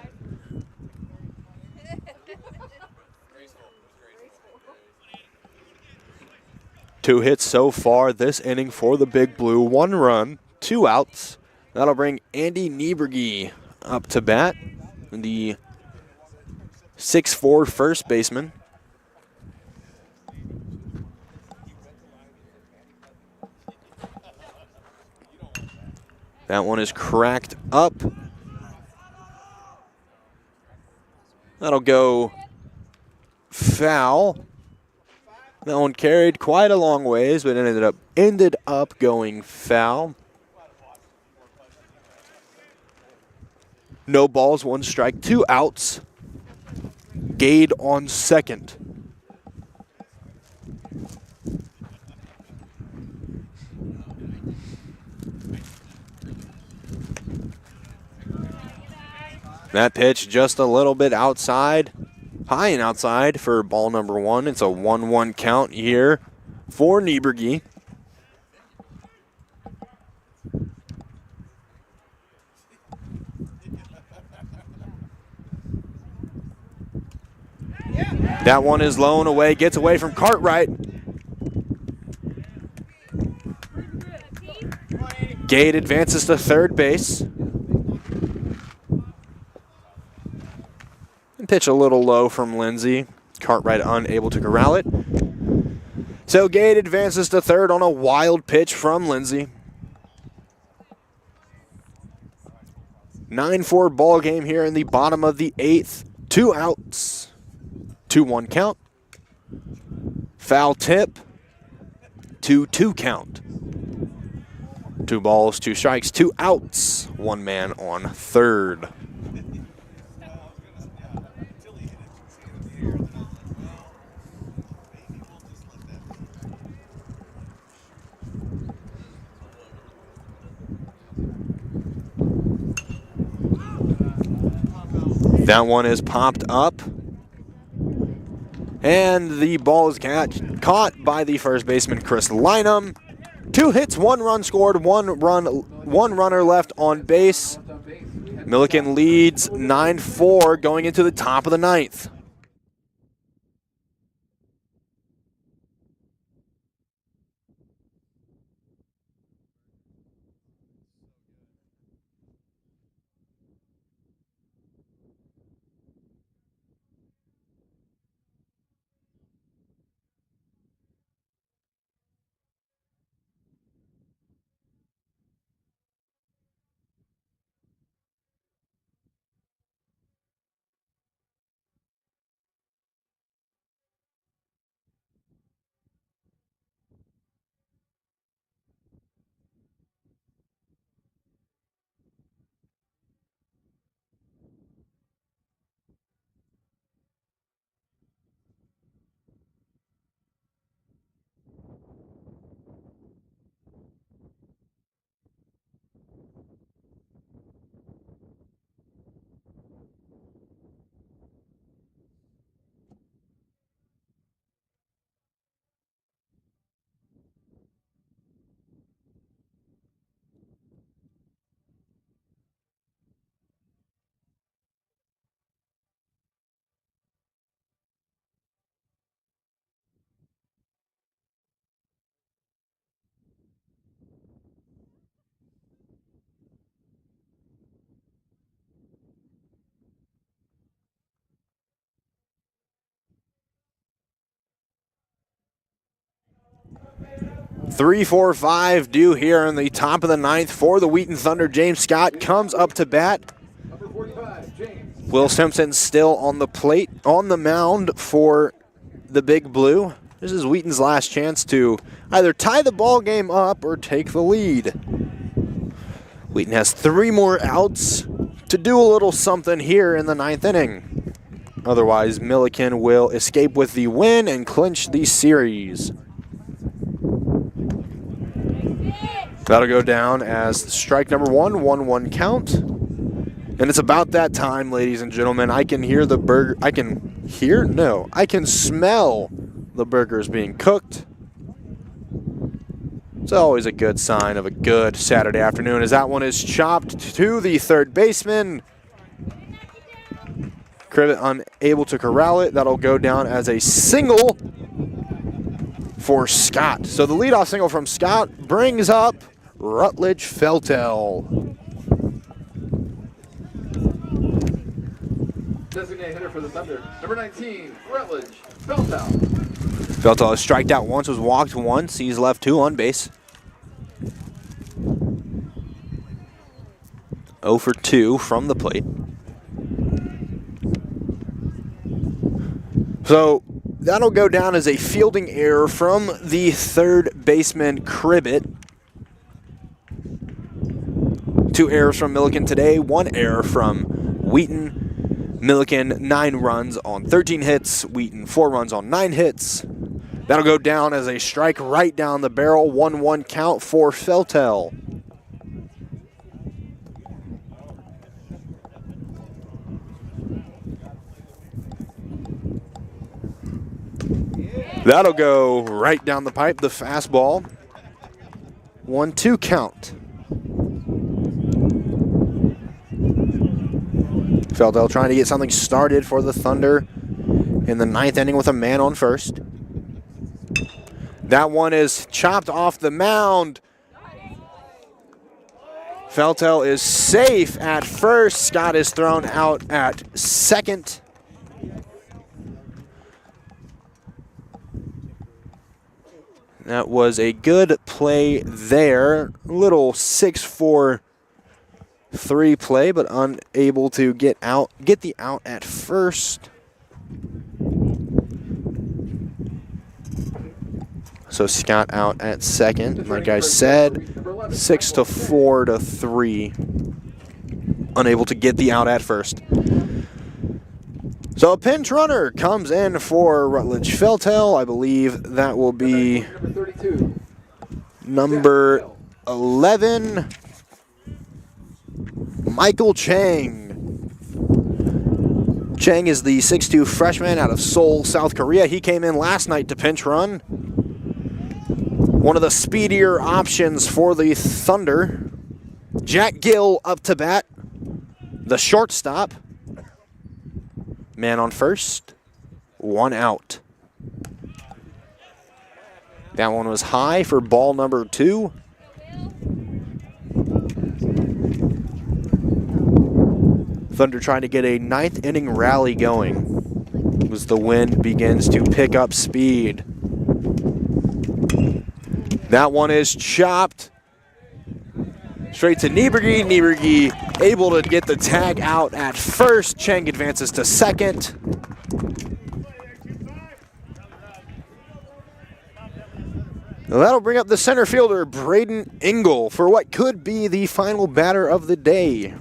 Two hits so far this inning for the Big Blue. 1 run, 2 outs. That'll bring Andy Nieberge up to bat. The 6'4" first baseman. That one is cracked up. That'll go foul. That one carried quite a long ways, but ended up going foul. No balls, 1 strike, 2 outs. Gade on second. That pitch just a little bit outside, high and outside for ball number 1. It's a 1-1 count here for Nieberge. That one is low and away, gets away from Cartwright. Gade advances to third base. And pitch a little low from Lindsay. Cartwright unable to corral it. So Gade advances to third on a wild pitch from Lindsay. 9-4 ball game here in the bottom of the 8th. 2 outs. 2-1 count. Foul tip. 2-2 count. 2 balls, 2 strikes, 2 outs. 1 man on third. That one is popped up. And the ball is caught by the first baseman, Chris Lynham. 2 hits, 1 run scored, 1 runner left on base. Millikin leads 9-4 going into the top of the 9th. Three, 4, 5 due here in the top of the 9th for the Wheaton Thunder. James Scott comes up to bat. Number 45, James. Will Simpson still on the plate, on the mound for the Big Blue. This is Wheaton's last chance to either tie the ball game up or take the lead. Wheaton has 3 more outs to do a little something here in the 9th inning. Otherwise, Millikin will escape with the win and clinch the series. That'll go down as strike number 1, 1-1 count. And it's about that time, ladies and gentlemen. I can hear the burger. I can hear? No. I can smell the burgers being cooked. It's always a good sign of a good Saturday afternoon as that one is chopped to the third baseman. Crivet unable to corral it. That'll go down as a single for Scott. So the leadoff single from Scott brings up Rutledge Feltel. Designated hitter for the Thunder, number 19, Rutledge Feltel. Feltel has striked out once, was walked once. He's left 2 on base. 0 for 2 from the plate. So that'll go down as a fielding error from the third baseman, Cribbett. 2 errors from Millikin today, 1 error from Wheaton. Millikin 9 runs on 13 hits, Wheaton 4 runs on 9 hits. That'll go down as a strike right down the barrel, 1-1 count for Feltel. That'll go right down the pipe, the fastball. 1-2 count. Feltel trying to get something started for the Thunder in the 9th inning with a man on first. That one is chopped off the mound. Feltel is safe at first. Scott is thrown out at second. That was a good play there. Little 6-4-3 play, but unable to get the out at first. So Scott out at second. Like I said, 6-4-3. Unable to get the out at first. So a pinch runner comes in for Rutledge Feltel. I believe that will be number 11, Michael Chang. Chang is the 6'2" freshman out of Seoul, South Korea. He came in last night to pinch run. One of the speedier options for the Thunder. Jack Gill up to bat, the shortstop. Man on first, 1 out. That one was high for ball number 2. Thunder trying to get a 9th inning rally going as the wind begins to pick up speed. That one is chopped straight to Nieberge. Nieberge able to get the tag out at first. Chang advances to second. Now that'll bring up the center fielder, Braden Engel, for what could be the final batter of the day.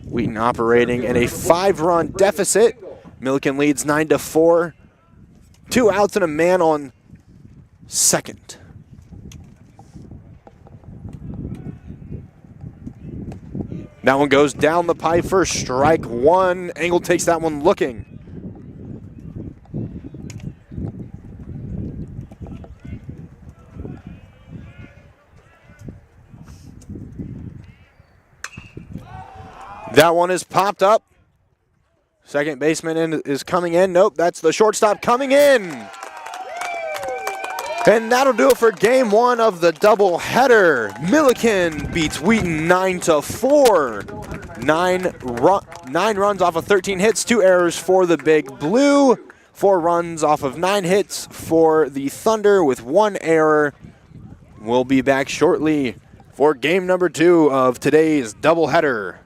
Wheaton operating in a 5-run deficit. Millikin leads 9-4. 2 outs and a man on second. That one goes down the pipe for strike 1. Engel takes that one looking. That one is popped up. Second baseman is coming in. Nope, that's the shortstop coming in. And that'll do it for game 1 of the doubleheader. Millikin beats Wheaton 9-4. 9 runs off of 13 hits, 2 errors for the Big Blue. 4 runs off of 9 hits for the Thunder with 1 error. We'll be back shortly for game number 2 of today's doubleheader.